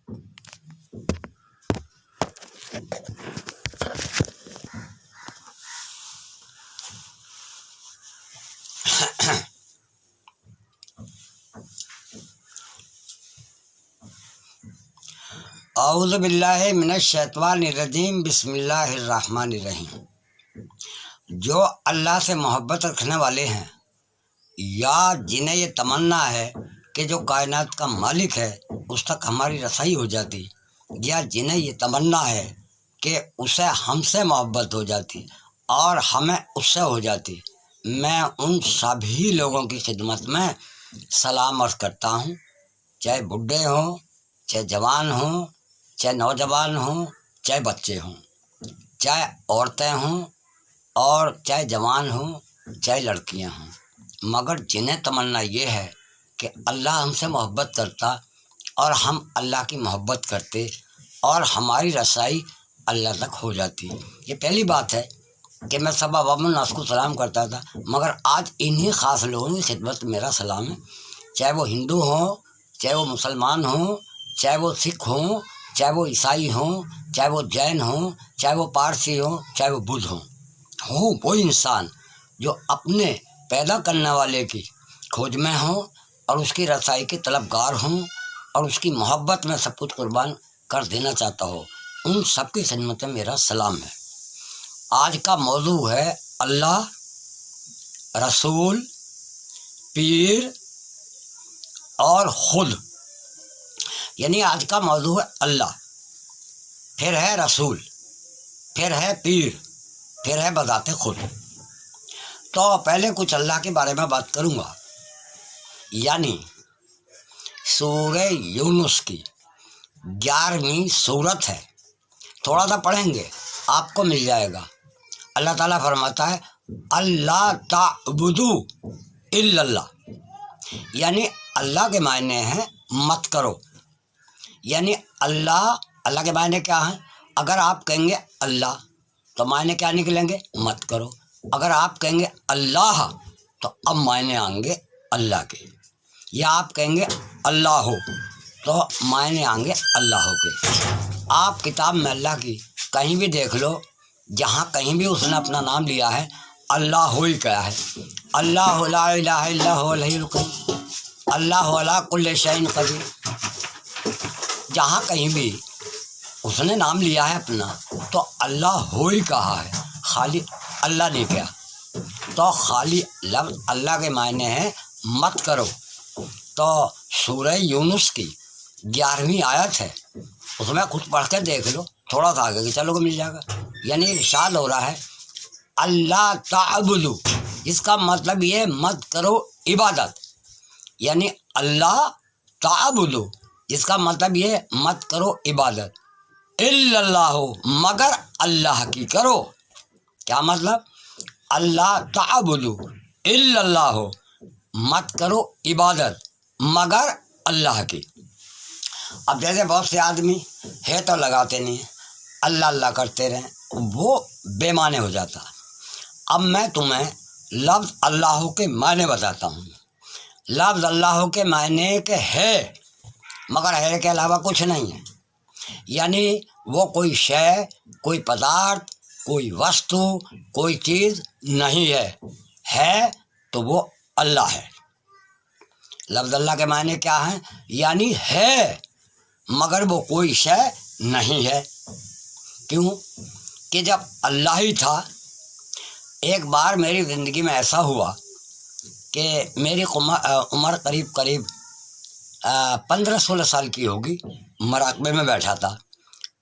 اعوذ باللہ من الشیطان الرجیم، بسم اللہ الرحمن الرحیم۔ جو اللہ سے محبت رکھنے والے ہیں یا جنہیں یہ تمنا ہے کہ جو کائنات کا مالک ہے اس تک ہماری رسائی ہو جاتی، یا جنہیں یہ تمنا ہے کہ اسے ہم سے محبت ہو جاتی اور ہمیں اس سے ہو جاتی، میں ان سبھی لوگوں کی خدمت میں سلام عرض کرتا ہوں، چاہے بڈھے ہوں، چاہے جوان ہوں، چاہے نوجوان ہوں، چاہے بچے ہوں، چاہے عورتیں ہوں اور چاہے جوان ہوں، چاہے لڑکیاں ہوں، مگر جنہیں تمنا یہ ہے کہ اللہ ہم سے محبت کرتا اور ہم اللہ کی محبت کرتے اور ہماری رسائی اللہ تک ہو جاتی۔ یہ پہلی بات ہے کہ میں سب عوام الناس کو سلام کرتا تھا، مگر آج انہی خاص لوگوں کی خدمت میرا سلام ہے، چاہے وہ ہندو ہوں، چاہے وہ مسلمان ہوں، چاہے وہ سکھ ہوں، چاہے وہ عیسائی ہوں، چاہے وہ جین ہوں، چاہے وہ پارسی ہوں، چاہے وہ بدھ ہوں وہ انسان جو اپنے پیدا کرنے والے کی کھوج میں ہوں اور اس کی رسائی کے طلبگار ہوں اور اس کی محبت میں سب کچھ قربان کر دینا چاہتا ہو، ان سب کی خدمت میں میرا سلام ہے۔ آج کا موضوع ہے اللہ، رسول، پیر اور خود، یعنی آج کا موضوع ہے اللہ، پھر ہے رسول، پھر ہے پیر، پھر ہے بذات خود۔ تو پہلے کچھ اللہ کے بارے میں بات کروں گا، یعنی سورہ یونس کی 11ویں سورت ہے، تھوڑا سا پڑھیں گے آپ کو مل جائے گا۔ اللہ تعالیٰ فرماتا ہے اللہ تعبدوا الا اللہ، یعنی اللہ کے معنی ہیں مت کرو، یعنی اللہ کے معنی کیا ہیں؟ اگر آپ کہیں گے اللہ تو معنی کیا نکلیں گے؟ مت کرو۔ اگر آپ کہیں گے اللہ تو اب معنی آئیں گے اللہ کے، یا آپ کہیں گے اللہ ہو تو معنی آئیں گے اللہ ہو کے۔ آپ کتاب میں اللہ کی کہیں بھی دیکھ لو، جہاں کہیں بھی اس نے اپنا نام لیا ہے اللہ ہو ہی کیا ہے، اللہ لا الہ الا هو الحی القیوم، اللہ علی کل شیء قدیر، جہاں کہیں بھی اس نے نام لیا ہے اپنا تو اللہ ہو ہی کہا ہے، خالی اللہ نہیں کیا۔ تو خالی لفظ اللہ کے معنی ہے مت کرو۔ تو سورہ یونس کی 11ویں آیت ہے، اس میں خود پڑھ کے دیکھ لو، تھوڑا سا آگے چلو گے مل جائے گا۔ یعنی ارشاد ہو رہا ہے اللہ تعبدو، اس کا مطلب یہ مت کرو عبادت، یعنی اللہ تعبدو جس کا مطلب یہ مت کرو عبادت، الا اللہ مگر اللہ کی کرو۔ کیا مطلب؟ اللہ تعبدو الا اللہ، مت کرو عبادت مگر اللہ کی۔ اب جیسے بہت سے آدمی ہے تو لگاتے نہیں ہیں، اللہ اللہ کرتے رہیں، وہ بے معنی ہو جاتا۔ اب میں تمہیں لفظ اللہ کے معنی بتاتا ہوں۔ لفظ اللہ کے معنی کہ ہے مگر ہے کے علاوہ کچھ نہیں ہے، یعنی وہ کوئی شے، کوئی پدارتھ، کوئی وستو، کوئی چیز نہیں ہے تو وہ اللہ ہے۔ لفظ اللہ کے معنی کیا ہیں؟ یعنی ہے مگر وہ کوئی شے نہیں ہے۔ کیوں کہ جب اللہ ہی تھا، ایک بار میری زندگی میں ایسا ہوا کہ میری عمر قریب 15-16 سال کی ہوگی، مراقبے میں بیٹھا تھا،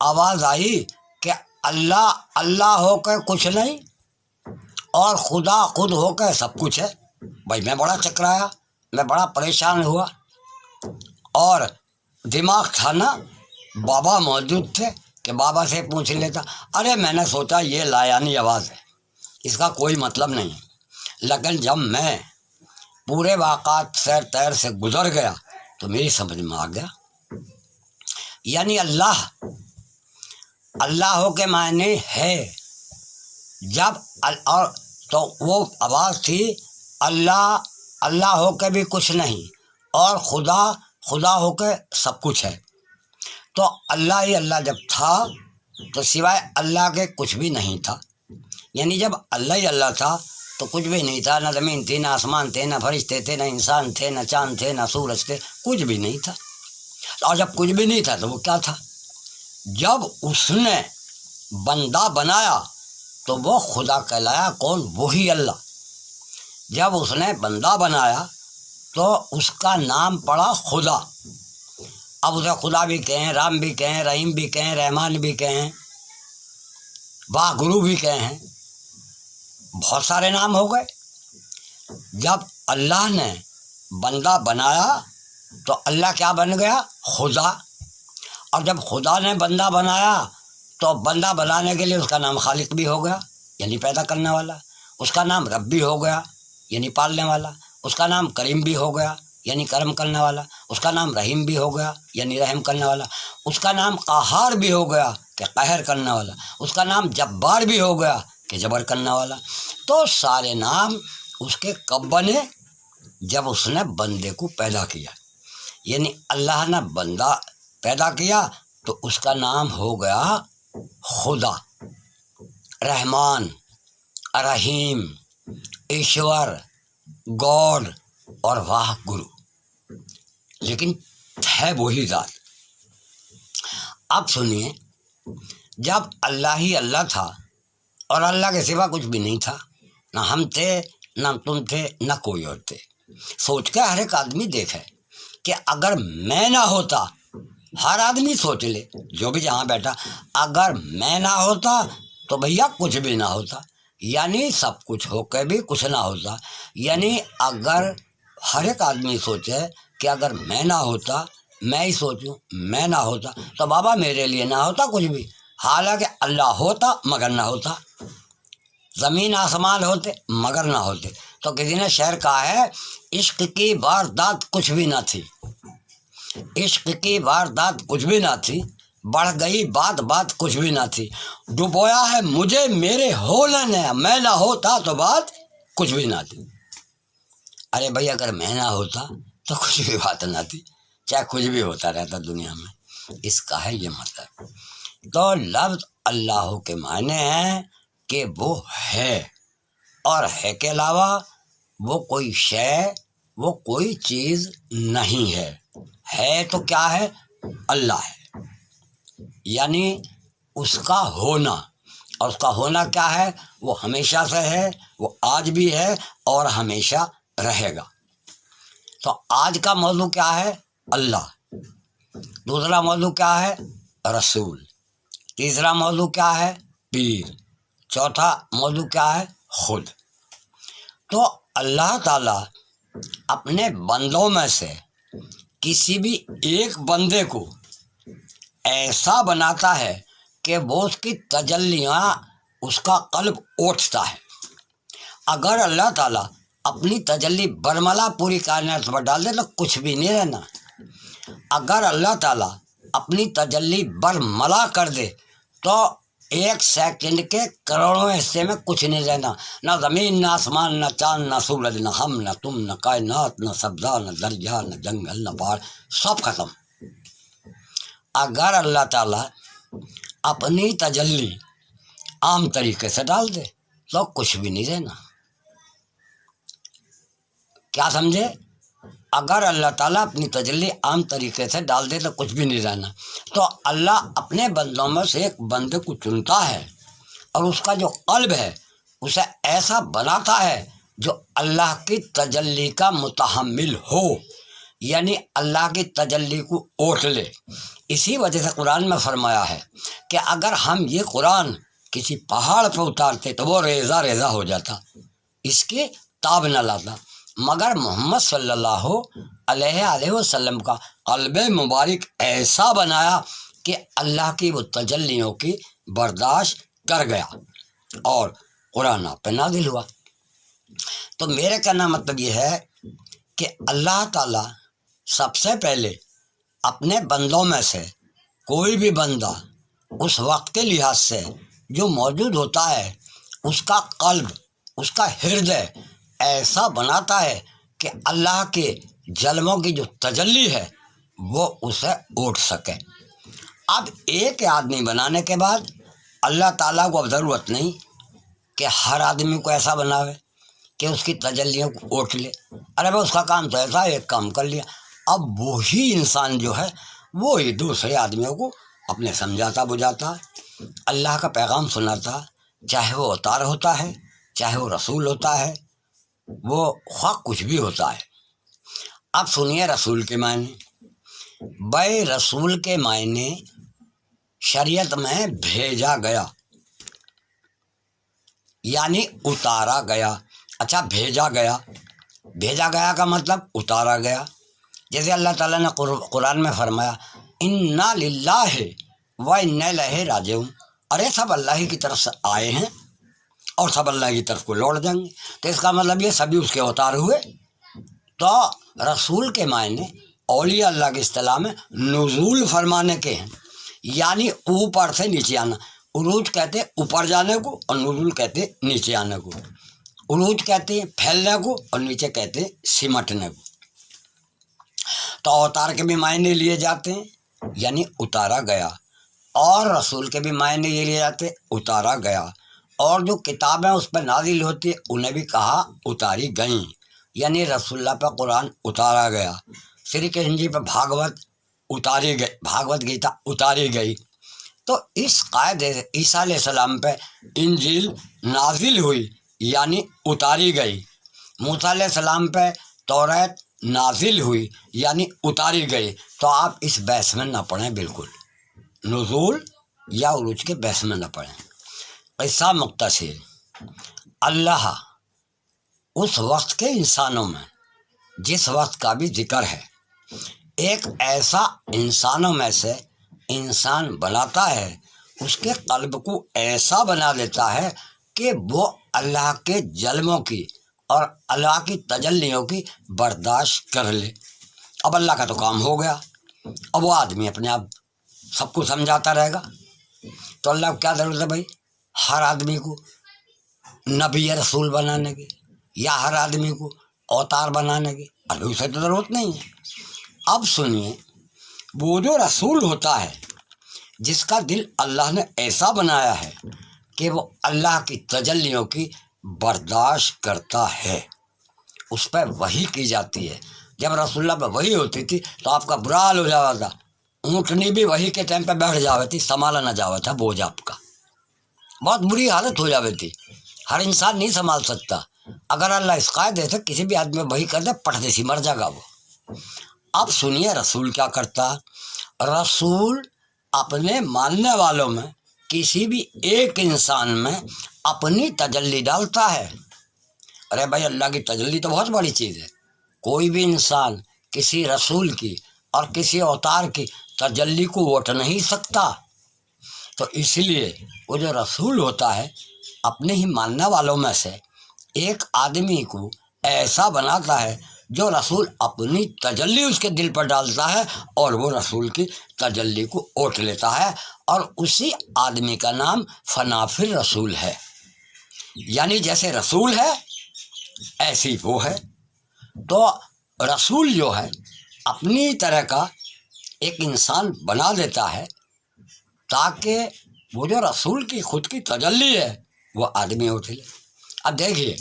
آواز آئی کہ اللہ اللہ ہو کے کچھ نہیں اور خدا خود ہو کے سب کچھ ہے۔ بھائی میں بڑا چکرایا، میں بڑا پریشان ہوا، اور دماغ تھا نا، بابا موجود تھے کہ بابا سے پوچھ لیتا۔ ارے میں نے سوچا یہ لایانی آواز ہے، اس کا کوئی مطلب نہیں، لیکن جب میں پورے واقعات سیر تیر سے گزر گیا تو میری سمجھ میں آ گیا، یعنی اللہ ہو کے معنی ہے جب، اور تو وہ آواز تھی اللہ ہو کے بھی کچھ نہیں اور خدا ہو کے سب کچھ ہے۔ تو اللہ ہی اللہ جب تھا تو سوائے اللہ کے کچھ بھی نہیں تھا، یعنی جب اللہ ہی اللہ تھا تو کچھ بھی نہیں تھا، نہ زمین تھی، نہ آسمان تھے، نہ فرشتے تھے، نہ انسان تھے، نہ چاند تھے، نہ سورج تھے، کچھ بھی نہیں تھا۔ اور جب کچھ بھی نہیں تھا تو وہ کیا تھا؟ جب اس نے بندہ بنایا تو وہ خدا کہلایا۔ کون؟ وہی اللہ۔ جب اس نے بندہ بنایا تو اس کا نام پڑا خدا۔ اب اسے خدا بھی کہیں، رام بھی کہیں، رحیم بھی کہیں، رحمان بھی کہیں، واہ گرو بھی کہیں، بہت سارے نام ہو گئے۔ جب اللہ نے بندہ بنایا تو اللہ کیا بن گیا؟ خدا۔ اور جب خدا نے بندہ بنایا تو بندہ بنانے کے لیے اس کا نام خالق بھی ہو گیا، یعنی پیدا کرنے والا، اس کا نام رب بھی ہو گیا، یعنی پالنے والا، اس کا نام کریم بھی ہو گیا، یعنی کرم کرنے والا، اس کا نام رحیم بھی ہو گیا، یعنی رحم کرنے والا، اس کا نام قہار بھی ہو گیا کہ قہر کرنے والا، اس کا نام جبار بھی ہو گیا کہ جبر کرنے والا۔ تو سارے نام اس کے کب بنے؟ جب اس نے بندے کو پیدا کیا، یعنی اللہ نے بندہ پیدا کیا تو اس کا نام ہو گیا خدا، رحمان، رحیم، ایشور، گاڈ اور واہ گرو، لیکن ہے وہی ذات۔ اب سنیے، جب اللہ ہی اللہ تھا اور اللہ کے سوا کچھ بھی نہیں تھا، نہ ہم تھے، نہ تم تھے، نہ کوئی اور تھے، سوچ کے ہر ایک آدمی دیکھے کہ اگر میں نہ ہوتا، ہر آدمی سوچ لے جو بھی جہاں بیٹھا، اگر میں نہ ہوتا تو بھیا کچھ بھی نہ ہوتا، یعنی سب کچھ ہو کے بھی کچھ نہ ہوتا۔ یعنی اگر ہر ایک آدمی سوچے کہ اگر میں نہ ہوتا، میں ہی سوچوں میں نہ ہوتا تو بابا میرے لیے نہ ہوتا کچھ بھی، حالانکہ اللہ ہوتا مگر نہ ہوتا، زمین آسمان ہوتے مگر نہ ہوتے۔ تو کسی نے شعر کہا ہے، عشق کی واردات کچھ بھی نہ تھی، عشق کی واردات کچھ بھی نہ تھی، بڑھ گئی بات بات کچھ بھی نہ تھی، ڈبویا ہے مجھے میرے ہونے نے، میں نہ ہوتا تو بات کچھ بھی نہ تھی۔ ارے بھائی اگر میں نہ ہوتا تو کچھ بھی بات نہ تھی، چاہے کچھ بھی ہوتا رہتا دنیا میں۔ اس کا ہے یہ مطلب۔ تو لفظ اللہ کے معنی ہیں کہ وہ ہے، اور ہے کے علاوہ وہ کوئی شے، وہ کوئی چیز نہیں ہے۔ ہے تو کیا ہے؟ اللہ ہے، یعنی اس کا ہونا، اور اس کا ہونا کیا ہے؟ وہ ہمیشہ سے ہے، وہ آج بھی ہے اور ہمیشہ رہے گا۔ تو آج کا موضوع کیا ہے؟ اللہ۔ دوسرا موضوع کیا ہے؟ رسول۔ تیسرا موضوع کیا ہے؟ پیر۔ چوتھا موضوع کیا ہے؟ خود۔ تو اللہ تعالیٰ اپنے بندوں میں سے کسی بھی ایک بندے کو ایسا بناتا ہے کہ وہ اس کی تجلیاں اس کا قلب اوٹھتا ہے۔ اگر اللہ تعالیٰ اپنی تجلی برملا پوری کائنات پر ڈال دے تو کچھ بھی نہیں رہنا۔ اگر اللہ تعالیٰ اپنی تجلی برملا کر دے تو ایک سیکنڈ کے کروڑوں حصے میں کچھ نہیں رہنا، نہ زمین، نہ آسمان، نہ چاند، نہ سورج، نہ ہم، نہ تم، نہ کائنات، نہ سبزہ، نہ دریا، نہ جنگل، نہ پہاڑ، سب ختم۔ اگر اللہ تعالیٰ اپنی تجلی عام طریقے سے ڈال دے تو کچھ بھی نہیں رہنا۔ کیا سمجھے؟ اگر اللہ تعالیٰ اپنی تجلی عام طریقے سے ڈال دے تو کچھ بھی نہیں رہنا۔ تو اللہ اپنے بندوں میں سے ایک بندے کو چنتا ہے اور اس کا جو قلب ہے اسے ایسا بناتا ہے جو اللہ کی تجلی کا متحمل ہو، یعنی اللہ کی تجلی کو اوٹ لے۔ اسی وجہ سے قرآن میں فرمایا ہے کہ اگر ہم یہ قرآن کسی پہاڑ پہ اتارتے تو وہ ریزہ ریزہ ہو جاتا، اس کی تاب نہ لاتا، مگر محمد صلی اللہ علیہ وسلم کا قلب مبارک ایسا بنایا کہ اللہ کی وہ تجلیوں کی برداشت کر گیا اور قرآن آپ پہ نازل ہوا۔ تو میرے کہنا مطلب یہ ہے کہ اللہ تعالیٰ سب سے پہلے اپنے بندوں میں سے کوئی بھی بندہ اس وقت کے لحاظ سے جو موجود ہوتا ہے، اس کا قلب، اس کا ہردے ایسا بناتا ہے کہ اللہ کے جلووں کی جو تجلی ہے وہ اسے اوٹ سکے۔ اب ایک آدمی بنانے کے بعد اللہ تعالیٰ کو اب ضرورت نہیں کہ ہر آدمی کو ایسا بناوے کہ اس کی تجلیوں کو اوٹ لے. ارے بھائی اس کا کام تو ایسا ایک کام کر لیا. اب وہی انسان جو ہے وہی دوسرے آدمیوں کو اپنے سمجھاتا بجھاتا ہے، اللہ کا پیغام سناتا ہے، چاہے وہ اوتار ہوتا ہے، چاہے وہ رسول ہوتا ہے، وہ خواہ کچھ بھی ہوتا ہے. اب سنیے رسول کے معنی. بھائی رسول کے معنی شریعت میں بھیجا گیا یعنی اتارا گیا. اچھا بھیجا گیا، بھیجا گیا کا مطلب اتارا گیا. جیسے اللہ تعالیٰ نے قرآن میں فرمایا انا للہ و انا الیہ راجعون. ارے سب اللہ کی طرف سے آئے ہیں اور سب اللہ کی طرف کو لوٹ جائیں گے. تو اس کا مطلب یہ سبھی اس کے اوتار ہوئے. تو رسول کے معنی اولیاء اللہ کی اصطلاح میں نزول فرمانے کے ہیں، یعنی اوپر سے نیچے آنا. عروج کہتے ہیں اوپر جانے کو اور نزول کہتے ہیں نیچے آنے کو. عروج کہتے ہیں پھیلنے کو اور نیچے کہتے ہیں سمٹنے کو. تو اوتار کے بھی معنی لیے جاتے ہیں یعنی اتارا گیا، اور رسول کے بھی معنی یہ لیے جاتے ہیں اتارا گیا. اور جو کتابیں اس پہ نازل ہوتی ہیں انہیں بھی کہا اتاری گئیں، یعنی رسول اللہ پہ قرآن اتارا گیا. شری کرشن جی پہ بھاگوت اتاری گئی، بھاگوت گیتا اتاری گئی. تو اس قاعدے سے عیسیٰ علیہ السلام پہ انجیل نازل ہوئی یعنی اتاری گئی. موسیٰ علیہ السلام پہ توریت نازل ہوئی یعنی اتاری گئی. تو آپ اس بحث میں نہ پڑھیں، بالکل نزول یا عروج کے بحث میں نہ پڑھیں. قصہ مختصر. اللہ اس وقت کے انسانوں میں جس وقت کا بھی ذکر ہے ایک ایسا انسانوں میں سے انسان بناتا ہے، اس کے قلب کو ایسا بنا دیتا ہے کہ وہ اللہ کے جلموں کی اور اللہ کی تجلیوں کی برداشت کر لے. اب اللہ کا تو کام ہو گیا، اب وہ آدمی اپنے آپ سب کو سمجھاتا رہے گا. تو اللہ کو کیا ضرورت ہے بھائی ہر آدمی کو نبی رسول بنانے کی یا ہر آدمی کو اوتار بنانے کی؟ ابھی اسے تو ضرورت نہیں ہے. اب سنیے، وہ جو رسول ہوتا ہے جس کا دل اللہ نے ایسا بنایا ہے کہ وہ اللہ کی تجلیوں کی برداشت کرتا ہے، اس پہ وحی کی جاتی ہے. جب رسول اللہ پہ وحی ہوتی تھی تو آپ کا برا حال ہو جاتا تھا. اونٹنی بھی وحی کے ٹائم پہ بیٹھ جاوے تھی، سنبھالا نہ جاوا تھا بوجھ آپ کا، بہت بری حالت ہو جاوے تھی. ہر انسان نہیں سنبھال سکتا. اگر اللہ اس قاعدے سے کسی بھی آدمی وحی کر دے پٹ دیسی مر جائے گا وہ. اب سنیے رسول کیا کرتا. رسول اپنے ماننے والوں میں کسی بھی ایک انسان میں اپنی تجلی ڈالتا ہے. ارے بھائی اللہ کی تجلی تو بہت بڑی چیز ہے. کوئی بھی انسان کسی رسول کی اور کسی اوتار کی تجلی کو ووٹ نہیں سکتا. تو اس لیے وہ جو رسول ہوتا ہے اپنے ہی ماننے والوں میں سے ایک آدمی کو ایسا بناتا ہے جو رسول اپنی تجلی اس کے دل پر ڈالتا ہے اور وہ رسول کی تجلی کو اوٹ لیتا ہے، اور اسی آدمی کا نام فنافر رسول ہے. یعنی جیسے رسول ہے ایسی وہ ہے. تو رسول جو ہے اپنی طرح کا ایک انسان بنا دیتا ہے تاکہ وہ جو رسول کی خود کی تجلی ہے وہ آدمی اٹھ لے. اب دیکھیے،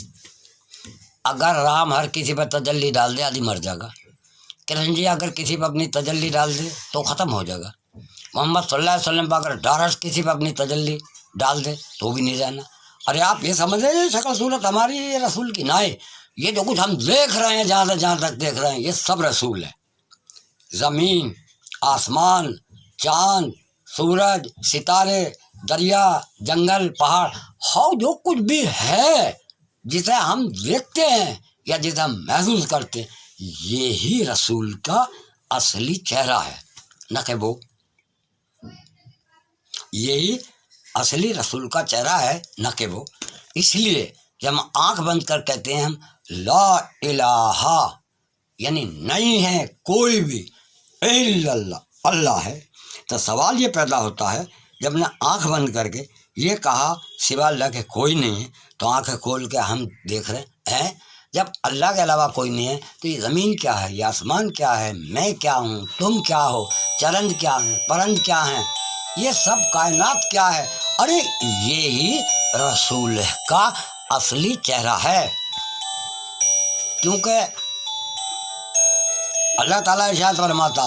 اگر رام ہر کسی پر تجلی ڈال دے آدمی مر جائے گا. کرشن جی اگر کسی پر اپنی تجلی ڈال دے تو ختم ہو جائے گا. محمد صلی اللہ علیہ وسلم پر اگر ڈارس کسی پر اپنی تجلی ڈال دے تو بھی نہیں جانا. ارے آپ یہ سمجھ رہے ہیں شکل صورت ہماری یہ رسول کی نہ ہے. یہ جو کچھ ہم دیکھ رہے ہیں جہاں تک دیکھ رہے ہیں یہ سب رسول ہے. زمین، آسمان، چاند، سورج، ستارے، دریا، جنگل، پہاڑ، جو کچھ بھی ہے جسے ہم دیکھتے ہیں یا جسے ہم محسوس کرتے ہیں یہی رسول کا اصلی چہرہ ہے، نہ کہ وہ. یہی اصلی رسول کا چہرہ ہے نہ کہ وہ. اس لیے جب ہم آنکھ بند کر کہتے ہیں ہم لا الہ، یعنی نہیں ہے کوئی بھی الا اللہ، اللہ ہے، تو سوال یہ پیدا ہوتا ہے جب نے آنکھ بند کر کے یہ کہا سوا اللہ کے کوئی نہیں ہے تو آنکھیں کھول کے ہم دیکھ رہے ہیں. جب اللہ کے علاوہ کوئی نہیں ہے تو یہ زمین کیا ہے، یہ آسمان کیا ہے، میں کیا ہوں، تم کیا ہو، چرند کیا ہیں، پرند کیا ہیں، یہ سب کائنات کیا ہے؟ ارے یہی رسول کا اصلی چہرہ ہے، کیونکہ اللہ تعالیٰ ارشاد فرماتا،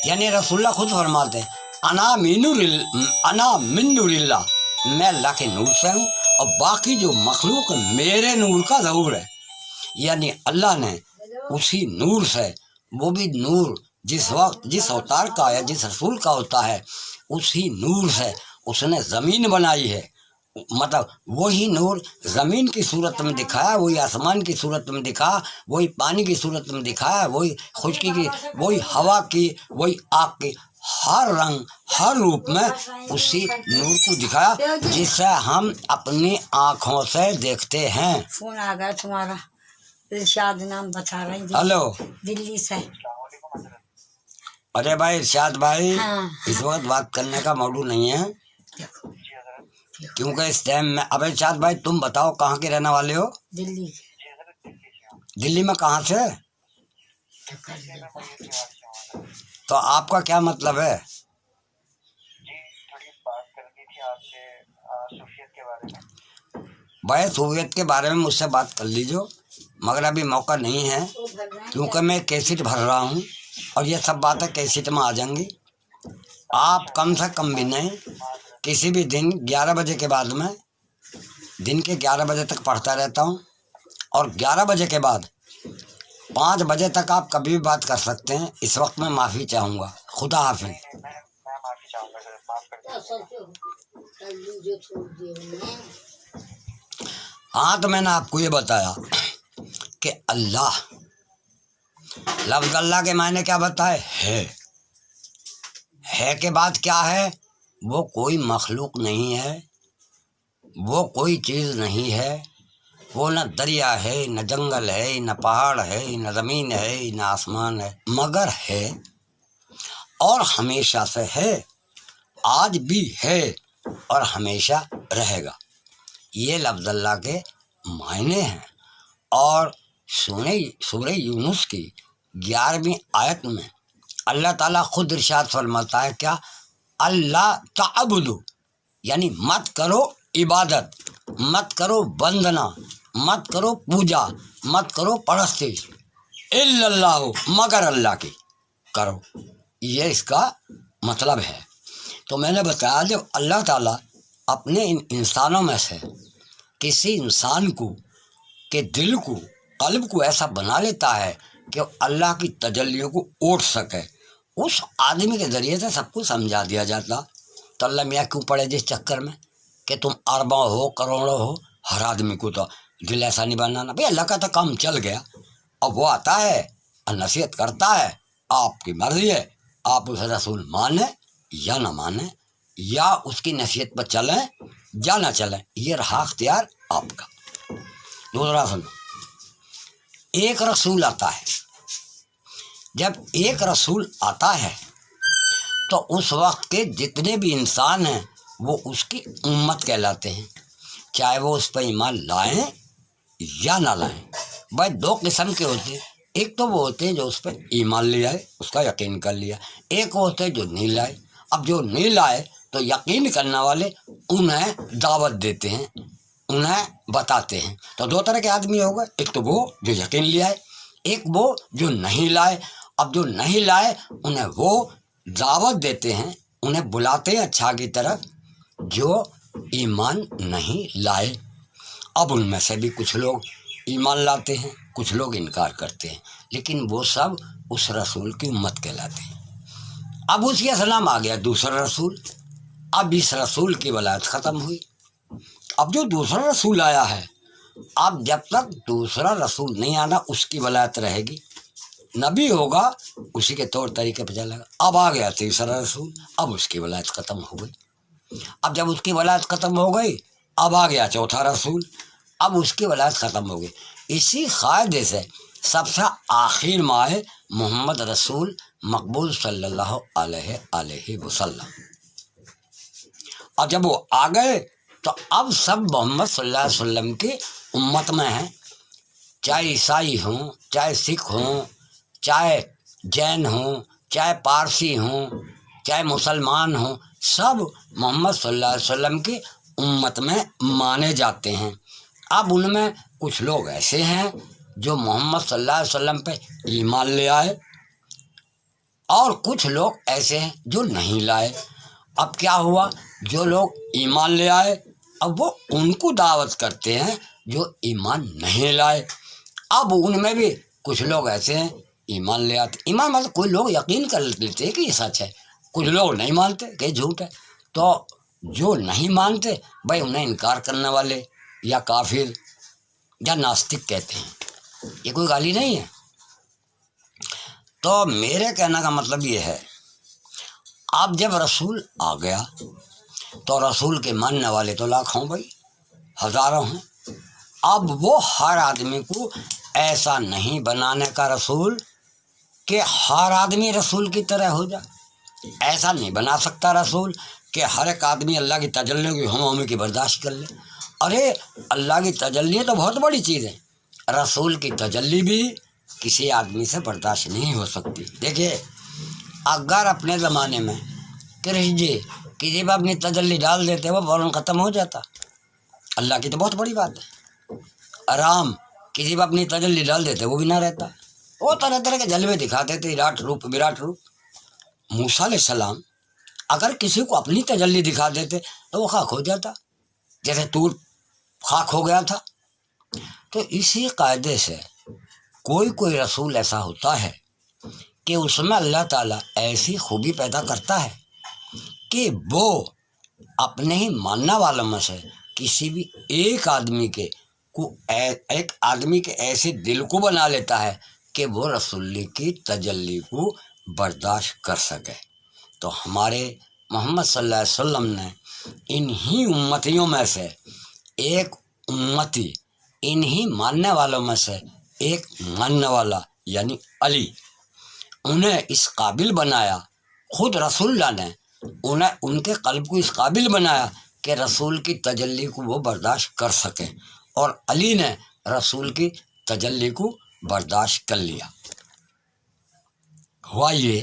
یعنی رسول اللہ خود فرماتے ہیں انا من نور اللہ، میں اللہ کے نور سے ہوں اور باقی جو مخلوق میرے نور کا ظہور ہے، یعنی اللہ نے اسی نور سے، وہ بھی نور جس وقت جس اوتار کا ہے، جس رسول کا ہوتا ہے، اسی نور سے اس نے زمین بنائی ہے، مطلب وہی نور زمین کی صورت میں دکھایا، وہی آسمان کی صورت میں دکھا، وہی پانی کی صورت میں دکھایا، وہی خشکی کی، وہی ہوا کی، وہی آگ کی، ہر رنگ ہر روپ میں اسی نور کو دکھایا جسے ہم اپنی آنکھوں سے دیکھتے ہیں۔ فون آ گیا تمہارا، ارشاد نام بتا رہے ہیں، ہلو دلی سے۔ ارے بھائی ارشاد بھائی، ہاں اس وقت بات کرنے کا موضوع نہیں ہے، دیکھو کیونکہ اس ٹائم میں۔ اب ارشاد بھائی تم بتاؤ کہاں کے رہنے والے ہو؟ دلی دلی میں کہاں سے؟ تو کر لے بات۔ تو آپ کا کیا مطلب ہے؟ بھائی صوفیت کے بارے میں مجھ سے بات کر لیجو، مگر ابھی موقع نہیں ہے، کیونکہ میں کیسٹ بھر رہا ہوں اور یہ سب باتیں کیسٹ میں آ جائیں گی۔ آپ کم سے کم بھی نہیں، کسی بھی دن 11 بجے کے بعد میں دن کے 11 بجے تک پڑھتا رہتا ہوں، اور 11 بجے کے بعد 5 بجے تک آپ کبھی بھی بات کر سکتے ہیں۔ اس وقت میں معافی چاہوں گا، خدا حافظ۔ ہاں تو میں نے آپ کو یہ بتایا کہ اللہ، لفظ اللہ کے معنی کیا بتائے؟ ہے کے بعد کیا ہے؟ وہ کوئی مخلوق نہیں ہے، وہ کوئی چیز نہیں ہے، وہ نہ دریا ہے، نہ جنگل ہے، نہ پہاڑ ہے، نہ زمین ہے، نہ آسمان ہے، مگر ہے اور ہمیشہ سے ہے، آج بھی ہے اور ہمیشہ رہے گا۔ یہ لفظ اللہ کے معنی ہیں۔ اور سورہ یونس کی 11ویں آیت میں اللہ تعالیٰ خود ارشاد فرماتا ہے کیا؟ اللہ تعبدو، یعنی مت کرو عبادت، مت کرو بندنا، مت کرو پوجا، مت کرو پرستش، الا اللہ، مگر اللہ کی کرو۔ یہ اس کا مطلب ہے۔ تو میں نے بتایا جب اللہ تعالیٰ اپنے ان انسانوں میں سے کسی انسان کو کے دل کو، قلب کو ایسا بنا لیتا ہے کہ اللہ کی تجلیوں کو اوٹ سکے، اس آدمی کے ذریعے سے سب کو سمجھا دیا جاتا۔ تو اللہ میاں کیوں پڑے جس چکر میں کہ تم اربوں ہو کروڑوں ہو، ہر آدمی کو تو دل ایسا نہیں بنانا۔ بھائی اللہ کا تو کام چل گیا، اب وہ آتا ہے اور نصیحت کرتا ہے، آپ کی مرضی ہے، آپ اسے رسول مانیں یا نہ مانیں، یا اس کی نصیحت پر چلیں یا نہ چلیں، یہ رہا اختیار آپ کا۔ دوسرا سنو، ایک رسول آتا ہے، جب ایک رسول آتا ہے تو اس وقت کے جتنے بھی انسان ہیں وہ اس کی امت کہلاتے ہیں، چاہے وہ اس پہ ایمان لائیں یا نہ لائیں۔ بھائی 2 قسم کے ہوتے ہیں، ایک تو وہ ہوتے ہیں جو اس پہ ایمان لے آئے، اس کا یقین کر لیا، ایک وہ ہوتے ہیں جو نہیں لائے۔ اب جو نہیں لائے تو یقین کرنے والے انہیں دعوت دیتے ہیں، انہیں بتاتے ہیں۔ تو 2 طرح کے آدمی ہو گئے، ایک تو وہ جو یقین لے آئے، ایک وہ جو نہیں لائے۔ اب جو نہیں لائے انہیں وہ دعوت دیتے ہیں، انہیں بلاتے ہیں اچھا کی طرف، جو ایمان نہیں لائے۔ اب ان میں سے بھی کچھ لوگ ایمان لاتے ہیں، کچھ لوگ انکار کرتے ہیں، لیکن وہ سب اس رسول کی امت کہلاتے ہیں۔ اب اس کے اسلام آ گیا دوسرا رسول، اب اس رسول کی ولایت ختم ہوئی۔ اب جو دوسرا رسول آیا ہے، اب جب تک دوسرا رسول نہیں آنا اس کی ولایت رہے گی، نبی ہوگا اسی کے طور طریقے پہ چلے گا۔ اب آ گیا تیسرا رسول، اب اس کی ولایت ختم ہو گئی۔ اب جب اس کی ولایت ختم ہو گئی، اب آ گیا چوتھا رسول، اب اس کی ولایت ختم ہو گئی۔ اسی قاعدے سے سب سے آخر میں آئے محمد رسول مقبول صلی اللہ علیہ وسلم۔ اور جب وہ آ گئے تو اب سب محمد صلی اللہ علیہ وسلم کی امت میں ہیں، چاہے عیسائی ہوں، چاہے سکھ ہوں، چاہے جین ہوں، چاہے پارسی ہوں، چاہے مسلمان ہوں، سب محمد صلی اللہ علیہ وسلم کی امت میں مانے جاتے ہیں۔ اب ان میں کچھ لوگ ایسے ہیں جو محمد صلی اللہ علیہ وسلم پہ ایمان لے آئے، اور کچھ لوگ ایسے ہیں جو نہیں لائے۔ اب کیا ہوا، جو لوگ ایمان لے آئے اب وہ ان کو دعوت کرتے ہیں جو ایمان نہیں لائے۔ اب ان میں بھی کچھ لوگ ایسے ہیں ایمان لے آتے، ایمان مطلب کوئی لوگ یقین کر لیتے کہ یہ سچ ہے، کچھ لوگ نہیں مانتے کہ جھوٹ ہے۔ تو جو نہیں مانتے بھائی انہیں انکار کرنے والے یا کافر یا ناستک کہتے ہیں، یہ کوئی گالی نہیں ہے۔ تو میرے کہنے کا مطلب یہ ہے، اب جب رسول آ گیا تو رسول کے ماننے والے تو لاکھوں بھائی، ہزاروں ہیں۔ اب وہ ہر آدمی کو ایسا نہیں بنانے کا رسول کہ ہر آدمی رسول کی طرح ہو جائے، ایسا نہیں بنا سکتا رسول کہ ہر ایک آدمی اللہ کی تجلی کی ہم کی برداشت کر لے۔ ارے اللہ کی تجلی تو بہت بڑی چیز ہے، رسول کی تجلی بھی کسی آدمی سے برداشت نہیں ہو سکتی۔ دیکھیے، اگر اپنے زمانے میں کرشن جی کسی پر اپنی تجلی ڈال دیتے وہ فوراً ختم ہو جاتا، اللہ کی تو بہت بڑی بات ہے۔ رام کسی پر اپنی تجلی ڈال دیتے وہ بھی نہ رہتا، وہ طرح طرح کے جلوے دکھاتے تھے، وراٹ روپ۔ موسیٰ علیہ السلام اگر کسی کو اپنی تجلی دکھا دیتے تو وہ خاک ہو جاتا، جیسے طور خاک ہو گیا تھا۔ تو اسی قاعدے سے کوئی رسول ایسا ہوتا ہے کہ اس میں اللہ تعالیٰ ایسی خوبی پیدا کرتا ہے کہ وہ اپنے ہی ماننے والوں میں سے کسی بھی ایک آدمی کے ایسے دل کو بنا لیتا ہے کہ وہ رسول کی تجلی کو برداشت کر سکے۔ تو ہمارے محمد صلی اللہ علیہ وسلم نے انہی امتیوں میں سے ایک امتی، انہی ماننے والوں میں سے ایک ماننے والا یعنی علی، انہیں اس قابل بنایا، خود رسول اللہ نے ان کے قلب کو اس قابل بنایا کہ رسول کی تجلی کو وہ برداشت کر سکے، اور علی نے رسول کی تجلی کو برداشت کر لیا۔ ہوا یہ،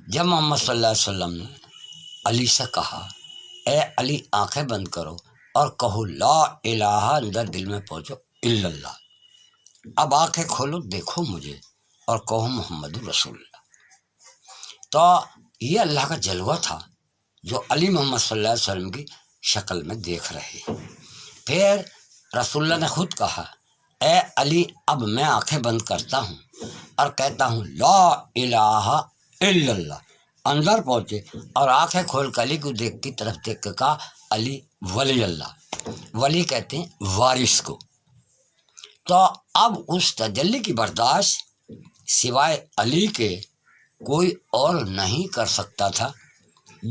جب محمد صلی اللہ علیہ وسلم نے علی سے کہا، اے علی آنکھیں بند کرو اور کہو لا الہ، اندر دل میں پہنچو الا اللہ، اب آنکھیں کھولو دیکھو مجھے اور کہو محمد رسول اللہ۔ تو یہ اللہ کا جلوہ تھا جو علی محمد صلی اللہ علیہ وسلم کی شکل میں دیکھ رہے۔ پھر رسول اللہ نے خود کہا، اے علی اب میں آنکھیں بند کرتا ہوں اور کہتا ہوں لا الہ الا اللہ، اندر پہنچے اور آنکھیں کھول کر علی کو دیکھتی طرف دیکھ کے کہا علی ولی اللہ، ولی کہتے ہیں وارث کو۔ تو اب اس تجلی کی برداشت سوائے علی کے کوئی اور نہیں کر سکتا تھا،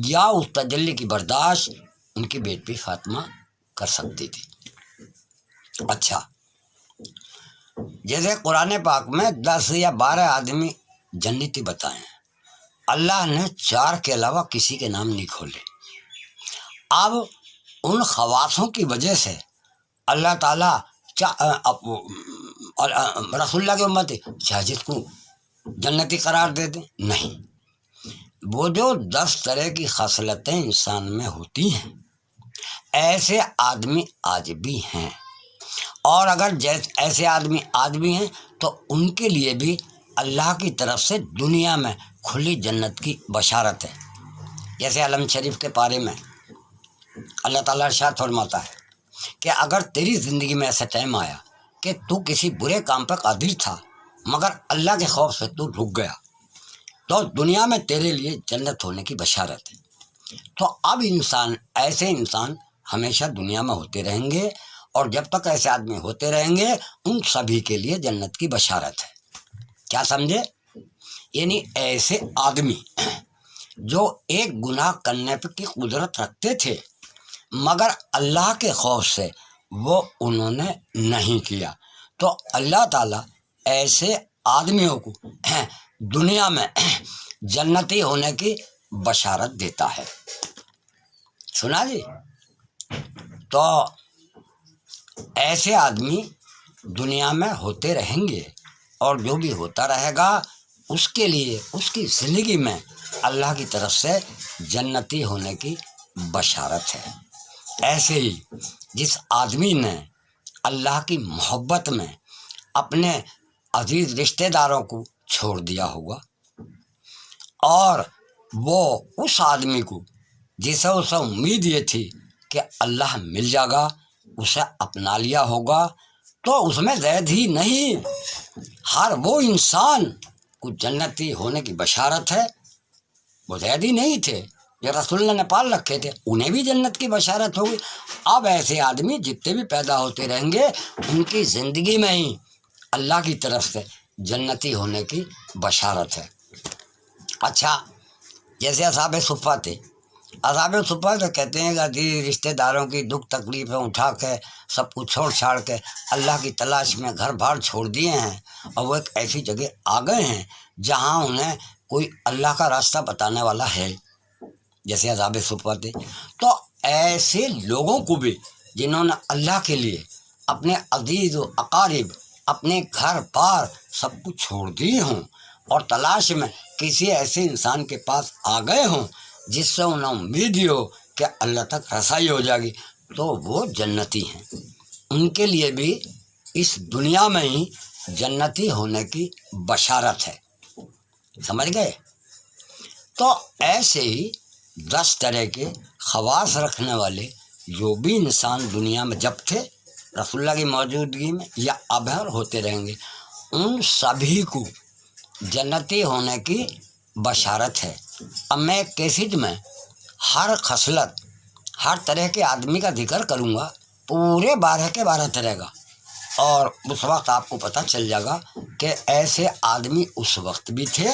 یا اس تجلی کی برداشت ان کی بیٹی فاطمہ کر سکتی تھی۔ اچھا، جیسے قرآن پاک میں 10 یا 12 آدمی جنتی بتائے ہیں، اللہ نے 4 کے علاوہ کسی کے نام نہیں کھولے۔ اب ان خواصوں کی وجہ سے اللہ تعالیٰ رسول اللہ کی امت چاہے جس کو جنتی قرار دے دیں، نہیں، وہ جو 10 طرح کی خصلتیں انسان میں ہوتی ہیں ایسے آدمی آج بھی ہیں، اور اگر ایسے آدمی آج بھی ہیں تو ان کے لیے بھی اللہ کی طرف سے دنیا میں کھلی جنت کی بشارت ہے۔ جیسے علم شریف کے پارے میں اللہ تعالیٰ ارشاد فرماتا ہے کہ اگر تیری زندگی میں ایسا ٹائم آیا کہ تو کسی برے کام پر قادر تھا مگر اللہ کے خوف سے تو رک گیا تو دنیا میں تیرے لیے جنت ہونے کی بشارت ہے۔ تو اب ایسے انسان ہمیشہ دنیا میں ہوتے رہیں گے، اور جب تک ایسے آدمی ہوتے رہیں گے ان سبھی کے لیے جنت کی بشارت ہے۔ کیا سمجھے؟ یعنی ایسے آدمی جو ایک گناہ کرنے کی قدرت رکھتے تھے مگر اللہ کے خوف سے وہ انہوں نے نہیں کیا، تو اللہ تعالیٰ ایسے آدمیوں کو دنیا میں جنتی ہونے کی بشارت دیتا ہے۔ سنا جی؟ تو ایسے آدمی دنیا میں ہوتے رہیں گے، اور جو بھی ہوتا رہے گا اس کے لیے اس کی زندگی میں اللہ کی طرف سے جنتی ہونے کی بشارت ہے۔ ایسے ہی جس آدمی نے اللہ کی محبت میں اپنے عزیز رشتہ داروں کو چھوڑ دیا ہوگا، اور وہ اس آدمی کو جسے اسے امید یہ تھی کہ اللہ مل جائے گا، اسے اپنا لیا ہوگا، تو اس میں زید ہی نہیں، ہر وہ انسان کو جنتی ہونے کی بشارت ہے۔ وہ زید ہی نہیں تھے جو رسول اللہ نے پال رکھے تھے، انہیں بھی جنت کی بشارت ہوگی۔ اب ایسے آدمی جتنے بھی پیدا ہوتے رہیں گے، ان کی زندگی میں ہی اللہ کی طرف سے جنتی ہونے کی بشارت ہے۔ اچھا، جیسے اصحاب صفہ تھے، اصحاب صفہ تو کہتے ہیں کہ عزیز رشتہ داروں کی دکھ تکلیفیں اٹھا کے سب کچھ چھوڑ چھاڑ کے اللہ کی تلاش میں گھر بار چھوڑ دیے ہیں، اور وہ ایک ایسی جگہ آ گئے ہیں جہاں انہیں کوئی اللہ کا راستہ بتانے والا ہے، جیسے اصحاب صفہ تھے۔ تو ایسے لوگوں کو بھی جنہوں نے اللہ کے لیے اپنے عزیز و اقارب، اپنے گھر بار سب کچھ چھوڑ دیے ہوں، اور تلاش میں کسی ایسے انسان کے پاس آ گئے ہوں جس سے انہیں امید ہی ہو کہ اللہ تک رسائی ہو جائے گی، تو وہ جنتی ہیں۔ ان کے لیے بھی اس دنیا میں ہی جنتی ہونے کی بشارت ہے، سمجھ گئے؟ تو ایسے ہی 10 طرح کے خواص رکھنے والے جو بھی انسان دنیا میں جب تھے، رسول اللہ کی موجودگی میں یا اب اور ہوتے رہیں گے، ان سبھی کو جنتی ہونے کی بشارت ہے۔ اب میں ایک کیسٹ میں ہر خصلت، ہر طرح کے آدمی کا ذکر کروں گا، پورے 12 کے 12 طرح کا، اور اس وقت آپ کو پتہ چل جائے گا کہ ایسے آدمی اس وقت بھی تھے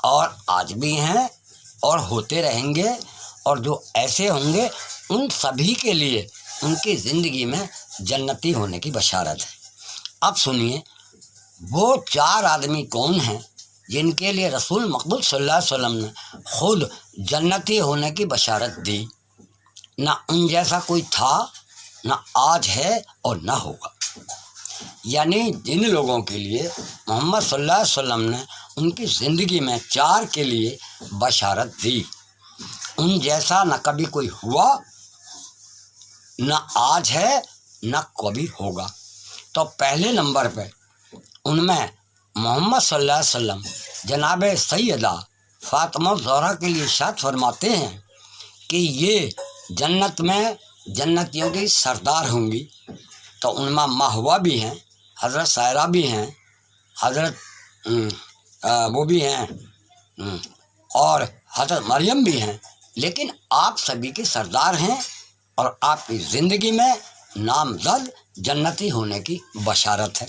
اور آج بھی ہیں اور ہوتے رہیں گے، اور جو ایسے ہوں گے ان سبھی کے لیے ان کی زندگی میں جنتی ہونے کی بشارت ہے۔ اب سنیے، وہ 4 آدمی کون ہیں جن کے لیے رسول مقبول صلی اللہ علیہ وسلم نے خود جنتی ہونے کی بشارت دی؟ نہ ان جیسا کوئی تھا، نہ آج ہے، اور نہ ہوگا۔ یعنی جن لوگوں کے لیے محمد صلی اللہ علیہ وسلم نے ان کی زندگی میں 4 کے لیے بشارت دی، ان جیسا نہ کبھی کوئی ہوا، نہ آج ہے، نہ کبھی ہوگا۔ تو پہلے نمبر پہ ان میں محمد صلی اللہ علیہ وسلم جناب سیدہ فاطمہ زہرا کے لیے ارشاد فرماتے ہیں کہ یہ جنت میں جنتیوں کی سردار ہوں گی۔ تو ان میں ماہوا بھی ہیں، حضرت سائرہ بھی ہیں، حضرت وہ بھی ہیں، اور حضرت مریم بھی ہیں، لیکن آپ سبھی کے سردار ہیں، اور آپ کی زندگی میں نامزد جنتی ہونے کی بشارت ہے۔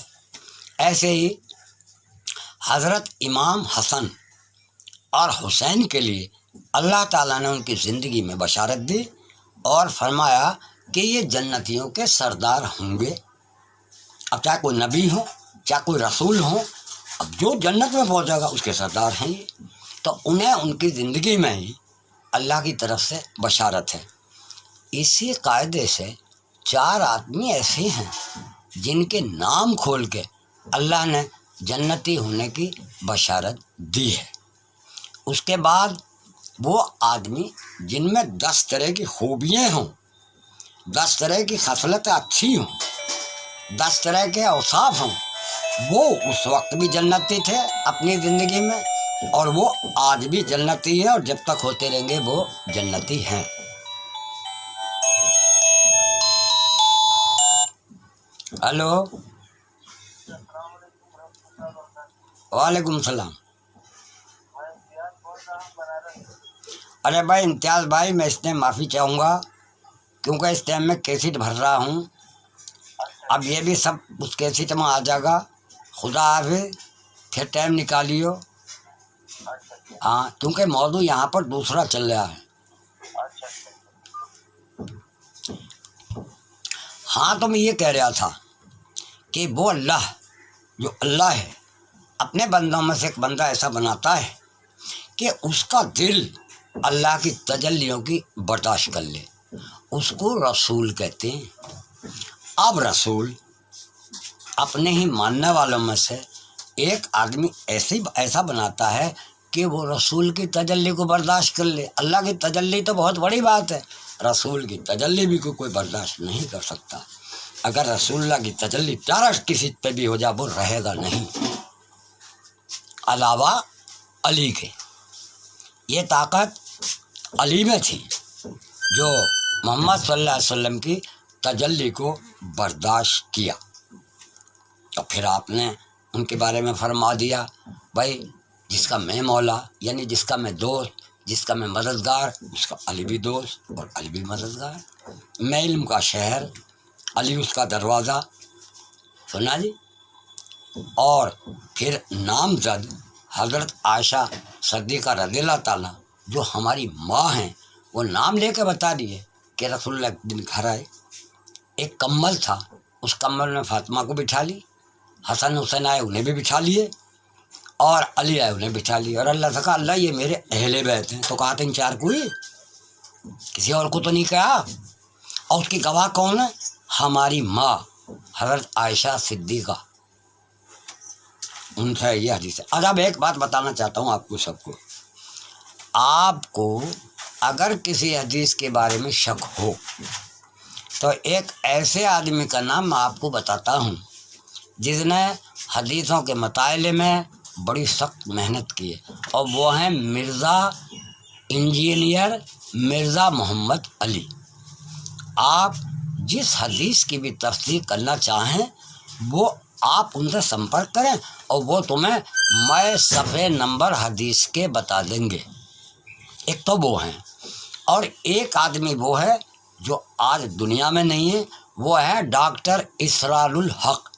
ایسے ہی حضرت امام حسن اور حسین کے لیے اللہ تعالیٰ نے ان کی زندگی میں بشارت دی اور فرمایا کہ یہ جنتیوں کے سردار ہوں گے۔ اب چاہے کوئی نبی ہو، چاہے کوئی رسول ہو، اب جو جنت میں پہنچے گا اس کے سردار ہیں یہ، تو انہیں ان کی زندگی میں ہی اللہ کی طرف سے بشارت ہے۔ اسی قاعدے سے 4 آدمی ایسے ہیں جن کے نام کھول کے اللہ نے جنتی ہونے کی بشارت دی ہے۔ اس کے بعد وہ آدمی جن میں 10 طرح کی خوبیاں ہوں، 10 طرح کی خصلتیں اچھی ہوں، 10 طرح کے اوصاف ہوں، وہ اس وقت بھی جنتی تھے اپنی زندگی میں، اور وہ آج بھی جنتی ہیں، اور جب تک ہوتے رہیں گے وہ جنتی ہیں۔ ہلو، وعلیکم السلام۔ ارے بھائی امتیاز بھائی، میں اس ٹائم معافی چاہوں گا کیونکہ اس ٹائم میں کیسٹ بھر رہا ہوں، اب یہ بھی سب اس کیسٹ میں آ جائے گا۔ خدا حافظ، پھر ٹائم نکالیو۔ ہاں، کیونکہ موضوع یہاں پر دوسرا چل رہا ہے۔ ہاں، تو میں یہ کہہ رہا تھا کہ وہ اللہ جو اللہ ہے اپنے بندوں میں سے ایک بندہ ایسا بناتا ہے کہ اس کا دل اللہ کی تجلیوں کی برداشت کر لے، اس کو رسول کہتے ہیں۔ اب رسول اپنے ہی ماننے والوں میں سے ایک آدمی ایسا بناتا ہے کہ وہ رسول کی تجلی کو برداشت کر لے. اللہ کی تجلی تو بہت بڑی بات ہے، رسول کی تجلی بھی کوئی برداشت نہیں کر سکتا. اگر رسول اللہ کی تجلی ڈائریکٹ کسی پہ بھی ہو جائے وہ رہے گا نہیں، علاوہ علی کے. یہ طاقت علی میں تھی جو محمد صلی اللہ علیہ وسلم کی تجلی کو برداشت کیا. تو پھر آپ نے ان کے بارے میں فرما دیا، بھائی جس کا میں مولا یعنی جس کا میں دوست، جس کا میں مددگار، اس کا علی بھی دوست اور علی بھی مددگار. میں علم کا شہر، علی اس کا دروازہ. سنا جی. اور پھر نامزد حضرت عائشہ صدیقہ رضی اللہ تعالیٰ جو ہماری ماں ہیں، وہ نام لے کے بتا دیے کہ رسول اللہ ایک دن گھر آئے، ایک کمبل تھا، اس کمبل میں فاطمہ کو بٹھا لی، حسن حسین آئے انہیں بھی بٹھا لیے، اور علی آئے انہیں بٹھا لیے. اور اللہ سے کہا اللہ یہ میرے اہل بیت ہیں. تو کہا تھا ان چار کوئی کسی اور کو تو نہیں کہا. اور اس کی گواہ کون ہے؟ ہماری ماں حضرت عائشہ صدیقہ. ان سے یہ حدیث ہے. اب ایک بات بتانا چاہتا ہوں آپ کو سب کو. آپ کو اگر کسی حدیث کے بارے میں شک ہو تو ایک ایسے آدمی کا نام میں آپ کو بتاتا ہوں جس نے حدیثوں کے مطالعے میں بڑی سخت محنت کی ہے، اور وہ ہیں مرزا انجینئر مرزا محمد علی. آپ جس حدیث کی بھی تصدیق کرنا چاہیں وہ آپ ان سے سمپرک کریں اور وہ تمہیں میں صفحے نمبر حدیث کے بتا دیں گے. ایک تو وہ ہیں، اور ایک آدمی وہ ہے جو آج دنیا میں نہیں ہے، وہ ہے ڈاکٹر اسرار الحق.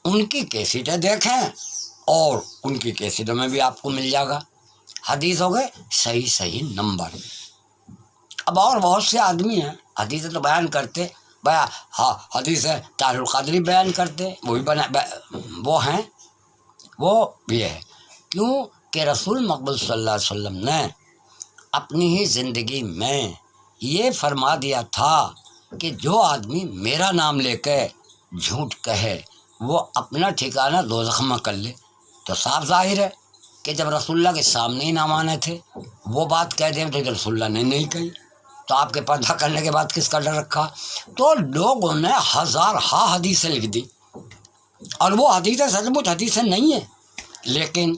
ان کی کیسٹیں دیکھیں اور ان کی کیسٹوں میں بھی آپ کو مل جائے گا حدیث ہو گئے صحیح نمبر. اب اور بہت سے آدمی ہیں حدیث تو بیان کرتے، ہاں حدیث طاہر القادری بیان کرتے، وہ ہیں، وہ بھی ہے. کیوں کہ رسول مقبول صلی اللہ علیہ وسلم نے اپنی ہی زندگی میں یہ فرما دیا تھا کہ جو آدمی میرا نام لے کے جھوٹ کہے وہ اپنا ٹھکانہ دوزخ میں کر لے. تو صاف ظاہر ہے کہ جب رسول اللہ کے سامنے ہی نہ مانے تھے وہ بات کہہ دیں تو رسول اللہ نے نہیں کہی، تو آپ کے پردہ کرنے کے بعد کس کا ڈر رکھا؟ تو لوگوں نے ہزارہا حدیثیں لکھ دی، اور وہ حدیثیں سچ مچ حدیثیں نہیں ہیں، لیکن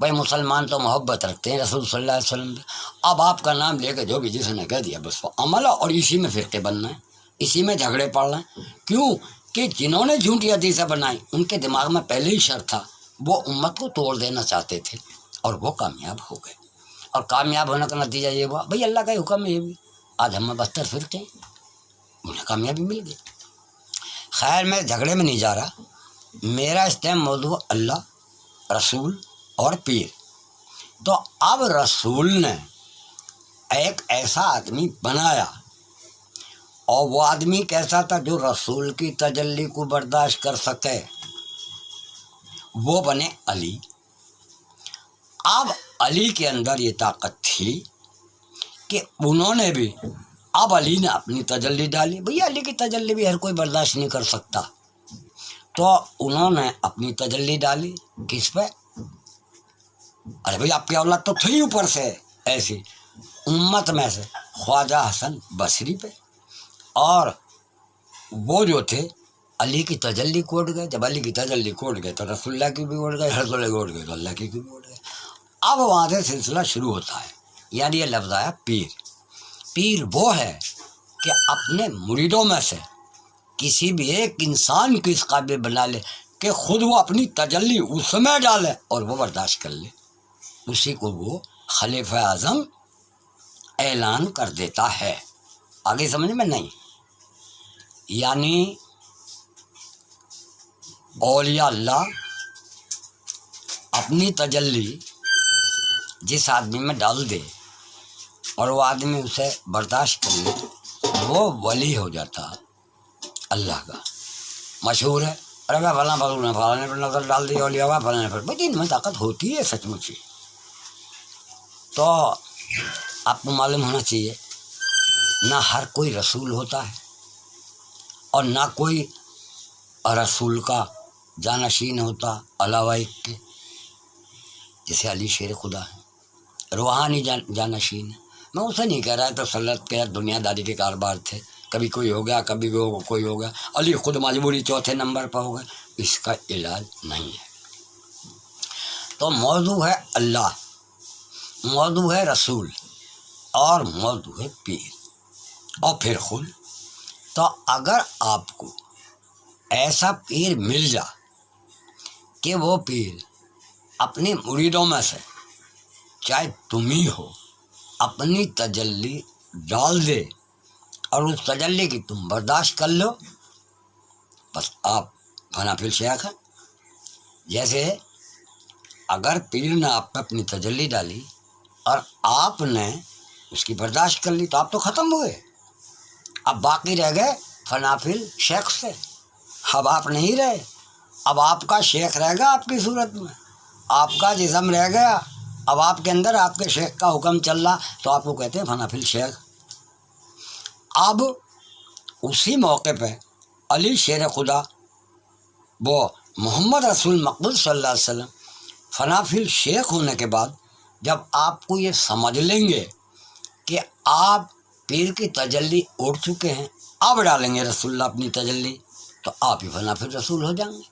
بھائی مسلمان تو محبت رکھتے ہیں رسول صلی اللہ علیہ وسلم سے. اب آپ کا نام لے کے جو بھی جس نے کہہ دیا بس وہ عمل ہے، اور اسی میں فرقے بننا ہے، اسی میں جھگڑے پڑ رہے ہیں. کیوں کہ جنہوں نے جھوٹی حدیثیں بنائی ان کے دماغ میں پہلے ہی شر تھا، وہ امت کو توڑ دینا چاہتے تھے اور وہ کامیاب ہو گئے. اور کامیاب ہونے کا نتیجہ یہ ہوا بھئی اللہ کا ہی حکم ہے، یہ بھی آج ہم 72 فرقے انہیں کامیابی مل گئی. خیر میں جھگڑے میں نہیں جا رہا، میرا اس ٹائم موضوع اللہ، رسول اور پیر. تو اب رسول نے ایک ایسا آدمی بنایا، اور وہ آدمی کیسا تھا جو رسول کی تجلی کو برداشت کر سکے، وہ بنے علی. اب علی کے اندر یہ طاقت تھی کہ انہوں نے بھی، اب علی نے اپنی تجلی ڈالی. بھئی علی کی تجلی بھی ہر کوئی برداشت نہیں کر سکتا، تو انہوں نے اپنی تجلی ڈالی کس پہ؟ ارے بھئی آپ کی اولاد تو تھی اوپر سے ایسی امت میں سے خواجہ حسن بصری پہ. اور وہ جو تھے علی کی تجلی کو اٹھ گئے. جب علی کی تجلی کو اٹھ گئے تو رسول اللہ کی بھی اٹھ گئے، رسول اللہ کی اٹھ گئے تو اللہ کی بھی اٹھ گئے. اب وہاں سے سلسلہ شروع ہوتا ہے. یعنی یہ لفظ آیا پیر. پیر وہ ہے کہ اپنے مریدوں میں سے کسی بھی ایک انسان کو اس قابل بنا لے کہ خود وہ اپنی تجلی اس میں ڈالے اور وہ برداشت کر لے، اسی کو وہ خلیفہ اعظم اعلان کر دیتا ہے. آگے سمجھ میں نہیں؟ یعنی اولیاء اللہ اپنی تجلی جس آدمی میں ڈال دے اور وہ آدمی اسے برداشت کر لے وہ ولی ہو جاتا اللہ کا. مشہور ہے ارے بھائی فلاں پر نظر ڈال دی اولیاء ہوا فلاں پر. بھائی ان میں طاقت ہوتی ہے سچ مچ. تو آپ کو معلوم ہونا چاہیے نہ ہر کوئی رسول ہوتا ہے اور نہ کوئی رسول کا جانشین ہوتا علاوہ ایک کے، جیسے علی شیر خدا ہے، روحانی جانشین ہے۔ میں اسے نہیں کہہ رہا، تسلط کے دنیا داری کے کاروبار تھے، کبھی کوئی ہو گیا، کبھی کوئی ہو گیا، علی خود مجبوری چوتھے نمبر پر ہو گئے، اس کا علاج نہیں ہے۔ تو موضوع ہے اللہ، موضوع ہے رسول، اور موضوع ہے پیر، اور پھر خود۔ تو اگر آپ کو ایسا پیر مل جا کہ وہ پیر اپنے مریدوں میں سے، چاہے تم ہی ہو، اپنی تجلی ڈال دے اور اس تجلی کی تم برداشت کر لو، بس آپ فنا فی الشیخ ہیں۔ جیسے اگر پیر نے آپ پہ اپنی تجلی ڈالی اور آپ نے اس کی برداشت کر لی تو آپ تو ختم ہوئے، اب باقی رہ گئے فنا فی الشیخ سے۔ اب آپ نہیں رہے، اب آپ کا شیخ رہ گا آپ کی صورت میں، آپ کا جسم رہ گیا، اب آپ کے اندر آپ کے شیخ کا حکم چل رہا، تو آپ کو کہتے ہیں فنا فی الشیخ۔ اب اسی موقع پہ علی شیر خدا وہ محمد رسول مقبول صلی اللہ علیہ وسلم فنا فی الشیخ ہونے کے بعد جب آپ کو یہ سمجھ لیں گے کہ آپ پیر کی تجلی اڑ چکے ہیں، اب ڈالیں گے رسول اللہ اپنی تجلی، تو آپ ہی فنا فی الرسول ہو جائیں گے۔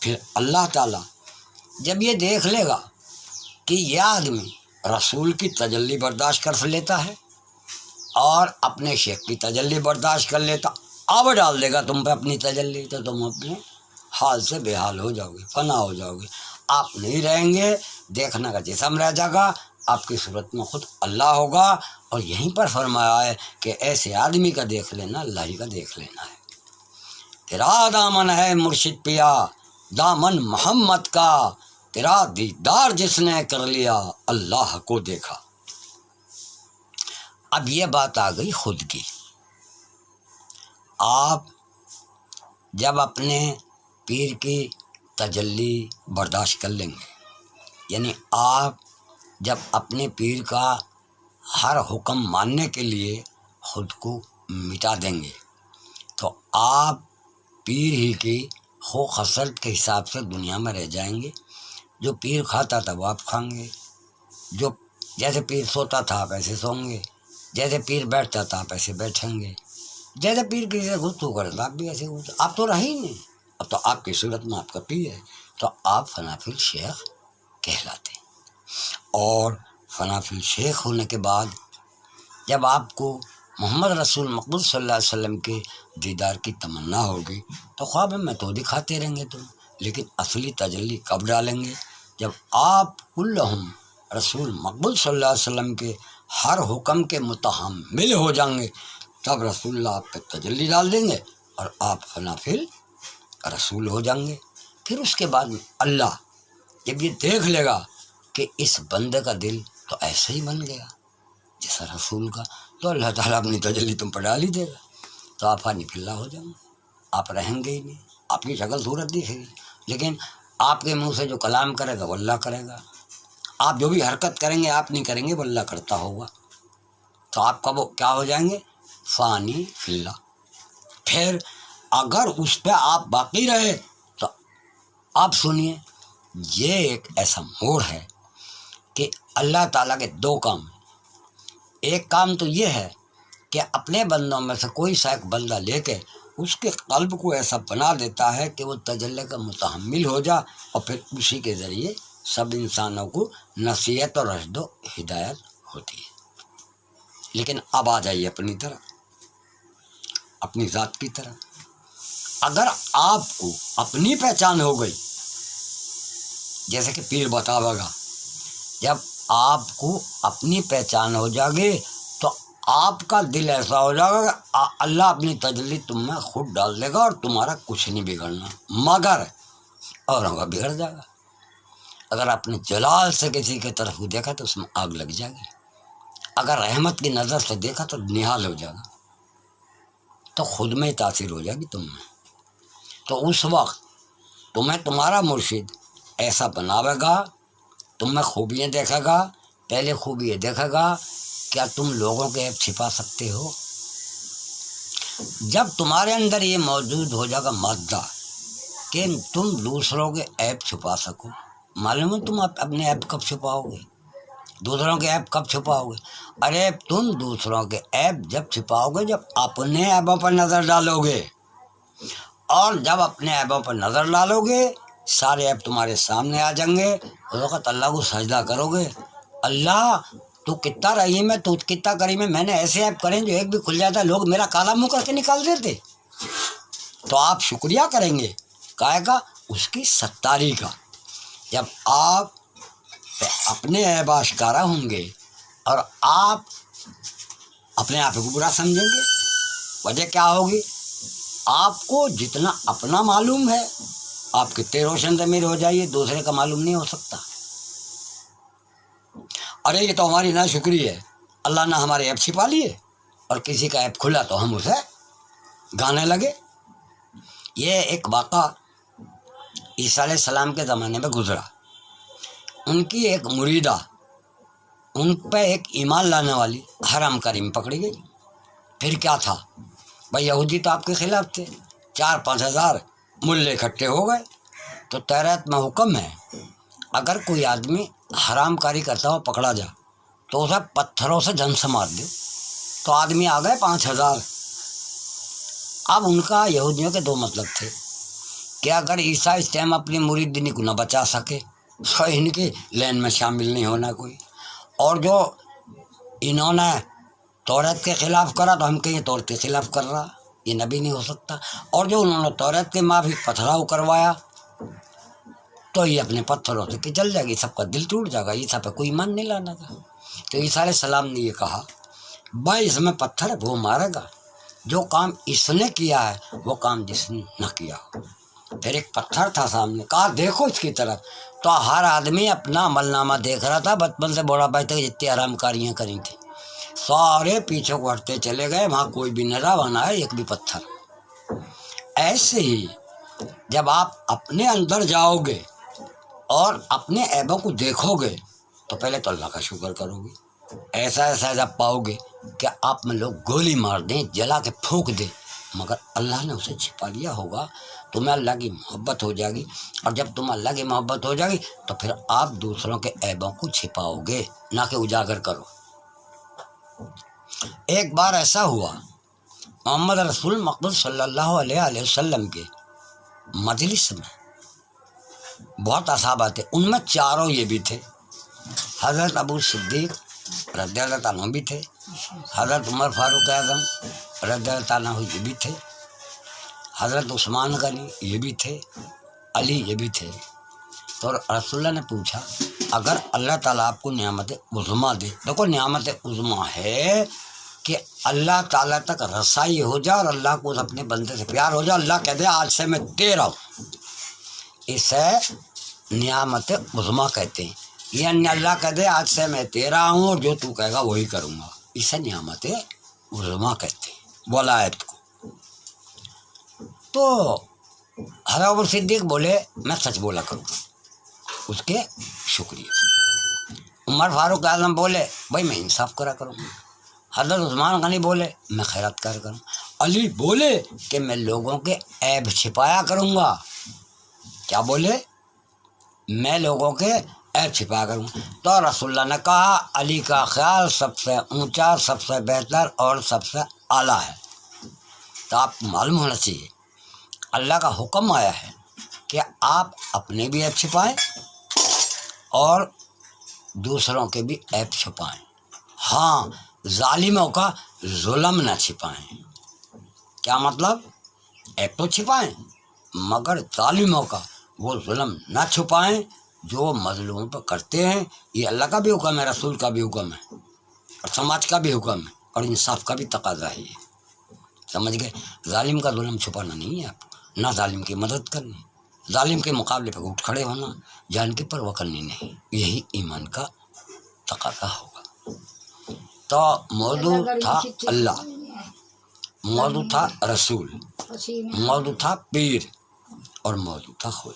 پھر اللہ تعالیٰ جب یہ دیکھ لے گا کہ یہ آدمی رسول کی تجلی برداشت کر لیتا ہے اور اپنے شیخ کی تجلی برداشت کر لیتا، اب ڈال دے گا تم پہ اپنی تجلی، تو تم اپنے حال سے بے حال ہو جاؤ گے، فنا ہو جاؤ گے، آپ نہیں رہیں گے، دیکھنے کا جسم رہ جائے گا، آپ کی صورت میں خود اللہ ہوگا۔ اور یہیں پر فرمایا ہے کہ ایسے آدمی کا دیکھ لینا اللہ ہی کا دیکھ لینا ہے۔ تیرا دامن ہے مرشد پیا دامن محمد کا، تیرا دیدار جس نے کر لیا اللہ کو دیکھا۔ اب یہ بات آ گئی خود کی۔ آپ جب اپنے پیر کی تجلی برداشت کر لیں گے، یعنی آپ جب اپنے پیر کا ہر حکم ماننے کے لیے خود کو مٹا دیں گے، تو آپ پیر ہی کی خو خصلت کے حساب سے دنیا میں رہ جائیں گے۔ جو پیر کھاتا تھا وہ آپ کھائیں گے، جو جیسے پیر سوتا تھا آپ ایسے سوؤں گے، جیسے پیر بیٹھتا تھا آپ ایسے بیٹھیں گے، جیسے پیر کسی سے گفتگو کرتا آپ بھی ایسے گفتگو، آپ تو رہ ہی نہیں، اب تو آپ کی صورت میں آپ کا پیر ہے، تو آپ فنا فی الشیخ کہلاتے ہیں۔ اور فنا فی الشیخ ہونے کے بعد جب آپ کو محمد رسول مقبول صلی اللہ علیہ وسلم کے دیدار کی تمنا ہوگی تو خواب میں تو دکھاتے رہیں گے تم، لیکن اصلی تجلی کب ڈالیں گے؟ جب آپ کلہم رسول مقبول صلی اللہ علیہ وسلم کے ہر حکم کے متحمل ہو جائیں گے، تب رسول اللہ آپ پہ تجلی ڈال دیں گے اور آپ فنا فی الرسول ہو جائیں گے۔ پھر اس کے بعد اللہ جب یہ دیکھ لے گا کہ اس بندے کا دل تو ایسے ہی بن گیا جیسا رسول کا، تو اللہ تعالیٰ اپنی تجلی تم پر ڈال ہی دے گا، تو آپ فانی فی اللہ ہو جائیں گے، آپ رہیں گے ہی نہیں، آپ کی شکل صورت دکھے گی، لیکن آپ کے منہ سے جو کلام کرے گا وہ اللہ کرے گا، آپ جو بھی حرکت کریں گے آپ نہیں کریں گے وہ اللہ کرتا ہوگا، تو آپ کا وہ کیا ہو جائیں گے؟ فانی فی اللہ۔ پھر اگر اس پہ آپ باقی رہے تو آپ سنیے، یہ ایک ایسا موڑ ہے کہ اللہ تعالیٰ کے دو کام، ایک کام تو یہ ہے کہ اپنے بندوں میں سے کوئی سا ایک بندہ لے کے اس کے قلب کو ایسا بنا دیتا ہے کہ وہ تجلی کا متحمل ہو جا، اور پھر اسی کے ذریعے سب انسانوں کو نصیحت اور رشد و ہدایت ہوتی ہے۔ لیکن اب آ جائیے اپنی طرف، اپنی ذات کی طرف۔ اگر آپ کو اپنی پہچان ہو گئی، جیسے کہ پیر بتاوے گا، جب آپ کو اپنی پہچان ہو جائے گی تو آپ کا دل ایسا ہو جائے گا کہ اللہ اپنی تجلی تم میں خود ڈال دے گا اور تمہارا کچھ نہیں بگڑنا، مگر اوروں کا بگڑ جائے گا۔ اگر اپنے جلال سے کسی کی طرف دیکھا تو اس میں آگ لگ جائے گی، اگر رحمت کی نظر سے دیکھا تو نہال ہو جائے گا، تو خود میں تاثیر ہو جائے گی تم میں۔ تو اس وقت تمہیں تمہارا مرشد ایسا بناوے گا، تم میں خوبیاں دیکھے گا، پہلے خوبی یہ دیکھے گا کیا تم لوگوں کے عیب چھپا سکتے ہو؟ جب تمہارے اندر یہ موجود ہو جائے گا مادہ کہ تم دوسروں کے عیب چھپا سکو. معلوم ہے تم اپنے عیب کب چھپاؤ گے؟ دوسروں کے عیب کب چھپاؤ گے؟ ارے تم دوسروں کے عیب جب چھپاؤ گے جب اپنے عیبوں پر نظر ڈالو گے. اور جب اپنے عیبوں پر نظر ڈالو گے سارے عیب تمہارے سامنے آ جائیں گے. اس وقت اللہ کو سجدہ کرو گے، اللہ تو کتنا رحیم ہے، تو کتنا کریم ہے، میں نے ایسے عیب کریں جو ایک بھی کھل جاتا ہے لوگ میرا کالا منہ کر کے نکال دیتے. تو آپ شکریہ کریں گے کائے کا؟ اس کی ستاری کا. جب آپ اپنے عیب آشکارا ہوں گے اور آپ اپنے آپ کو برا سمجھیں گے، وجہ کیا ہوگی؟ آپ کو جتنا اپنا معلوم ہے آپ کتنے روشن ضمیر ہو جائیے، دوسرے کا معلوم نہیں ہو سکتا. ارے یہ تو ہماری ناشکری ہے، اللہ نے ہمارے عیب چھپا لیے اور کسی کا عیب کھلا تو ہم اسے گانے لگے. یہ ایک واقعہ عیسیٰ علیہ السلام کے زمانے میں گزرا. ان کی ایک مریدہ، ان پہ ایک ایمان لانے والی حرام کریم پکڑی گئی. پھر کیا تھا بھائی، یہودی تو آپ کے خلاف تھے، 4-5 ہزار ملے اکٹھے ہو گئے. تو تورات میں حکم ہے اگر کوئی آدمی حرام کاری کرتا ہو پکڑا جا تو اسے پتھروں سے جن سے مار دے. تو آدمی آ گئے 5 ہزار. اب ان کا یہودیوں کے 2 مطلب تھے کہ اگر عیسیٰ اس ٹائم اپنی مریدنی کو نہ بچا سکے تو ان کی لین میں شامل نہیں ہونا کوئی، اور جو انہوں نے تورات کے خلاف کرا تو ہم کہیں تورات کے خلاف کر رہا، یہ نبی نہیں ہو سکتا. اور جو انہوں نے تورات کے مافک پتھراؤ کروایا تو یہ اپنے پتھروں سے چل جائے گی، سب کا دل ٹوٹ جائے گا، عیسیٰ پہ کوئی ایمان نہیں لانا تھا. تو عیسیٰ علیہ السلام نے یہ کہا بھائی اس میں پتھر ہے وہ مارے گا، جو کام اس نے کیا ہے وہ کام جس نے نہ کیا ہو. پھر ایک پتھر تھا سامنے، کہا دیکھو اس کی طرف. تو ہر آدمی اپنا عمل نامہ دیکھ رہا تھا، بچپن سے بوڑھا بھائی تک جتنی حرام کاریاں کری تھیں سارے پیچھے کو ہٹتے چلے گئے، وہاں کوئی بھی نہ رہا، وہاں ہے ایک بھی پتھر. ایسے ہی جب آپ اپنے اندر جاؤ گے اور اپنے عیبوں کو دیکھو گے تو پہلے تو اللہ کا شکر کرو گے. ایسا ایسا جب پاؤ گے کہ آپ میں لوگ گولی مار دیں، جلا کے پھونک دیں، مگر اللہ نے اسے چھپا لیا ہوگا. تمہیں اللہ کی محبت ہو جائے گی، اور جب تمہیں اللہ کی محبت ہو جائے گی تو پھر آپ دوسروں کے عیبوں کو چھپاؤ گے، نہ کہ اجاگر کرو. ایک بار ایسا ہوا محمد رسول مقبول صلی اللہ علیہ وسلم کے مجلس میں بہت اصحاب تھے. ان میں 4 یہ بھی تھے، حضرت ابو صدیق رضی اللہ عنہ بھی تھے، حضرت عمر فاروق اعظم رضی اللہ عنہ یہ بھی تھے، حضرت عثمان غنی یہ بھی تھے، علی یہ بھی تھے. تو رسول اللہ نے پوچھا اگر اللہ تعالیٰ آپ کو نعمت عظمیٰ دے، دیکھو نعمت عظمیٰ ہے کہ اللہ تعالیٰ تک رسائی ہو جائے اور اللہ کو اپنے بندے سے پیار ہو جائے، اللہ کہہ دے آج سے میں تیرا ہوں، اسے نعمت عظمیٰ کہتے ہیں. یعنی اللہ کہہ دے آج سے میں تیرا ہوں اور جو تو کہے گا وہی کروں گا، اسے نعمت عظمیٰ کہتے ہیں، ولایت کو. تو حضرت ابو صدیق بولے میں سچ بولا کروں گا، اس کے شکریہ. عمر فاروق اعظم بولے بھائی میں انصاف کرا کروں گا. حضرت عثمان غنی بولے میں خیرات کر کروں. علی بولے کہ میں لوگوں کے عیب چھپایا کروں گا. کیا بولے؟ میں لوگوں کے عیب چھپایا کروں. تو رسول اللہ نے کہا علی کا خیال سب سے اونچا، سب سے بہتر اور سب سے اعلیٰ ہے. تو آپ کو معلوم ہونا چاہیے اللہ کا حکم آیا ہے کہ آپ اپنے بھی عیب چھپائیں اور دوسروں کے بھی عیب چھپائیں. ہاں ظالموں کا ظلم نہ چھپائیں. کیا مطلب؟ عیب تو چھپائیں مگر ظالموں کا وہ ظلم نہ چھپائیں جو مظلوموں پر کرتے ہیں. یہ اللہ کا بھی حکم ہے، رسول کا بھی حکم ہے، اور سماج کا بھی حکم ہے، اور انصاف کا بھی تقاضا ہے. یہ سمجھ گئے؟ ظالم کا ظلم چھپانا نہیں ہے، آپ نہ ظالم کی مدد کرنی، ظالم کے مقابلے پہ اٹھ کھڑے ہونا، جان کی پرواہ کرنی نہیں. یہی ایمان کا تقاضا ہوگا. تو موضوع تھا اللہ، موضوع تھا رسول، موضوع تھا پیر، اور موضوع تھا خود.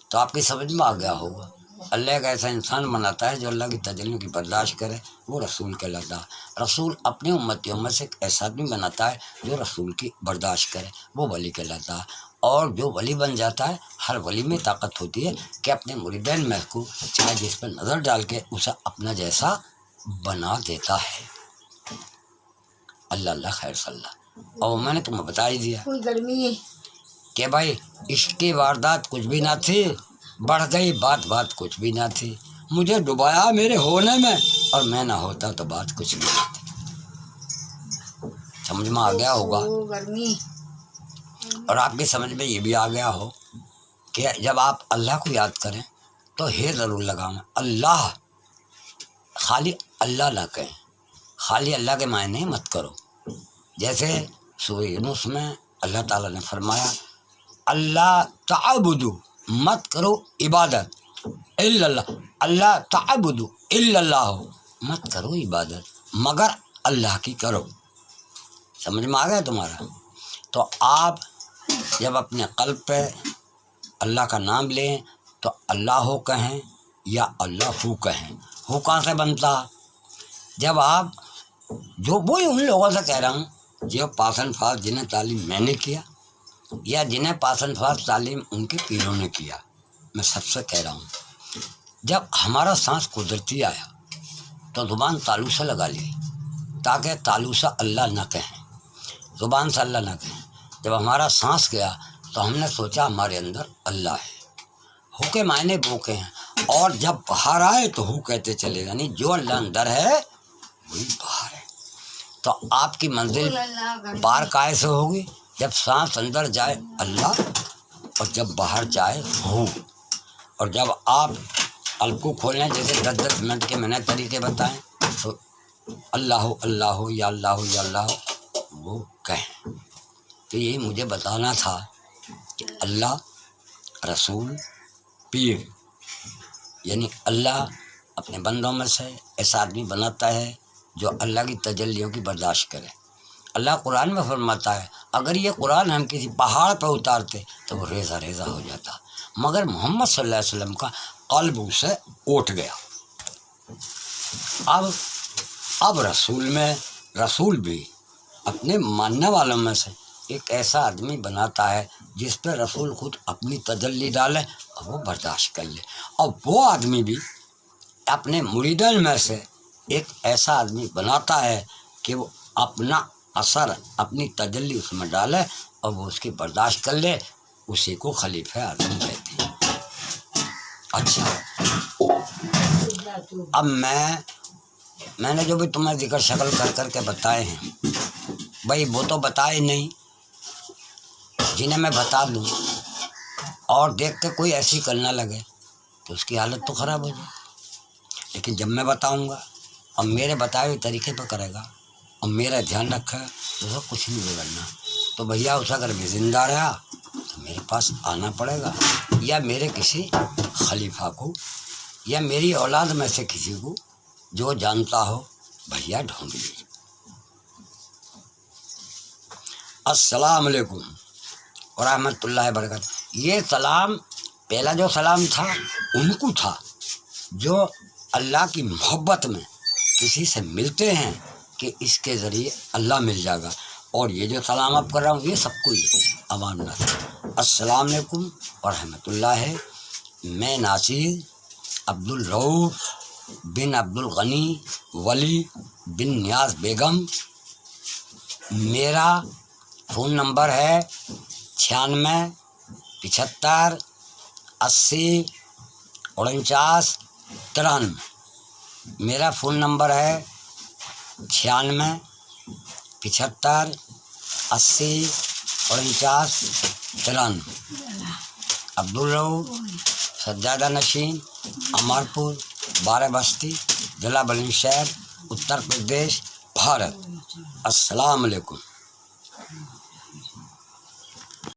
تو آپ کی سمجھ میں آ گیا ہوگا اللہ ایک ایسا انسان بناتا ہے جو اللہ کی تجلیوں کی برداشت کرے، وہ رسول کہلاتا ہے. رسول اپنی امتیوں میں سے ایک ایسا آدمی بناتا ہے جو رسول کی برداشت کرے، وہ ولی کہلاتا ہے. اور جو ولی بن جاتا ہے، ہر ولی میں طاقت ہوتی ہے کہ اپنے مریدین میں کو چاہے جس پر نظر ڈال کے اسے اپنا جیسا بنا دیتا ہے۔ اللہ اللہ خیر صلی اللہ۔ اور میں نے تمہیں بتا ہی دیا کوئی گرمی ہے کہ بھائی عشق کی واردات کچھ بھی نہ تھی، بڑھ گئی بات کچھ بھی نہ تھی، مجھے ڈبایا میرے ہونے میں، اور میں نہ ہوتا تو بات کچھ بھی نہ تھی۔ سمجھ میں آ گیا ہوگا، وہ گرمی اور آپ کی سمجھ میں یہ بھی آ گیا ہو کہ جب آپ اللہ کو یاد کریں تو ہے ضرور لگاؤں اللہ، خالی اللہ نہ کہیں، خالی اللہ کے معنی مت کرو۔ جیسے سورہ یونس میں اللہ تعالیٰ نے فرمایا اللہ تعبدو، مت کرو عبادت، الا اللہ، اللہ تعبدو الا اللہ، مت کرو عبادت مگر اللہ کی کرو۔ سمجھ میں آ گیا تمہارا؟ تو آپ جب اپنے قلب پہ اللہ کا نام لیں تو اللہ ہو کہیں یا اللہ ہو کہیں۔ ہو کہاں سے بنتا؟ جب آپ جو وہی ان لوگوں سے کہہ رہا ہوں جو پاسن فاس جنہیں تعلیم میں نے کیا یا جنہیں پاسن فاس تعلیم ان کے پیروں نے کیا، میں سب سے کہہ رہا ہوں جب ہمارا سانس قدرتی آیا تو زبان تالو سے لگا لی تاکہ تالو سے اللہ نہ کہیں، زبان سے اللہ نہ کہیں۔ جب ہمارا سانس گیا تو ہم نے سوچا ہمارے اندر اللہ ہے، ہو کے معنی وہ کے ہیں، اور جب باہر آئے تو ہو کہتے چلے، یعنی جو اللہ اندر ہے وہی باہر ہے۔ تو آپ کی منزل پار کائے سے ہوگی؟ جب سانس اندر جائے اللہ، اور جب باہر جائے ہو۔ اور جب آپ قلب کو کھولیں جیسے 10 منٹ کے میں نے طریقے بتائیں تو اللہ ہو اللہ ہو یا اللہ ہو یا اللہ ہو وہ کہیں۔ تو یہی مجھے بتانا تھا کہ اللہ، رسول، پیر، یعنی اللہ اپنے بندوں میں سے ایسا آدمی بناتا ہے جو اللہ کی تجلیوں کی برداشت کرے۔ اللہ قرآن میں فرماتا ہے اگر یہ قرآن ہم کسی پہاڑ پہ اتارتے تو وہ ریزہ ریزہ ہو جاتا، مگر محمد صلی اللہ علیہ وسلم کا قلب اسے اوٹ گیا۔ اب رسول بھی اپنے ماننے والوں میں سے ایک ایسا آدمی بناتا ہے جس پہ رسول خود اپنی تجلی ڈالے اور وہ برداشت کر لے، اور وہ آدمی بھی اپنے مریدین میں سے ایک ایسا آدمی بناتا ہے کہ وہ اپنا اثر، اپنی تجلی اس میں ڈالے اور وہ اس کی برداشت کر لے، اسی کو خلیفہ اعظم کہتے ہیں۔ اچھا، اب میں نے جو بھی تمہیں ذکر شکل کر کے بتائے ہیں بھائی وہ تو بتائے نہیں، جنہیں میں بتا دوں اور دیکھ کے کوئی ایسی کرنا لگے تو اس کی حالت تو خراب ہو جائے، لیکن جب میں بتاؤں گا اور میرے بتائے ہوئے طریقے پہ کرے گا اور میرا دھیان رکھا تو اسے کچھ نہیں بگڑنا۔ تو بھیا اس اگر بھی زندہ رہا تو میرے پاس آنا پڑے گا، یا میرے کسی خلیفہ کو یا میری اولاد میں سے کسی کو جو جانتا ہو بھیا ڈھونڈ لیجیے۔ السلام علیکم ورحمۃ اللہ وبرکاتہ۔ یہ سلام پہلا جو سلام تھا ان کو تھا جو اللہ کی محبت میں کسی سے ملتے ہیں کہ اس کے ذریعے اللہ مل جائے گا، اور یہ جو سلام آپ کر رہا ہوں یہ سب کو ہی عوام نہ تھا۔ السلام علیکم ورحمۃ اللہ ہے۔ میں ناصر عبدالرؤف بن عبدالغنی ولی بن نیاز بیگم، میرا فون نمبر ہے 96 75 80 49 93۔ میرا فون نمبر ہے 96 75 80 49 93۔ عبدالرؤف، سجادہ نشین، امارپور، 12 بستی، ضلع بلند شہر، اتر پردیش، بھارت۔ السلام علیکم۔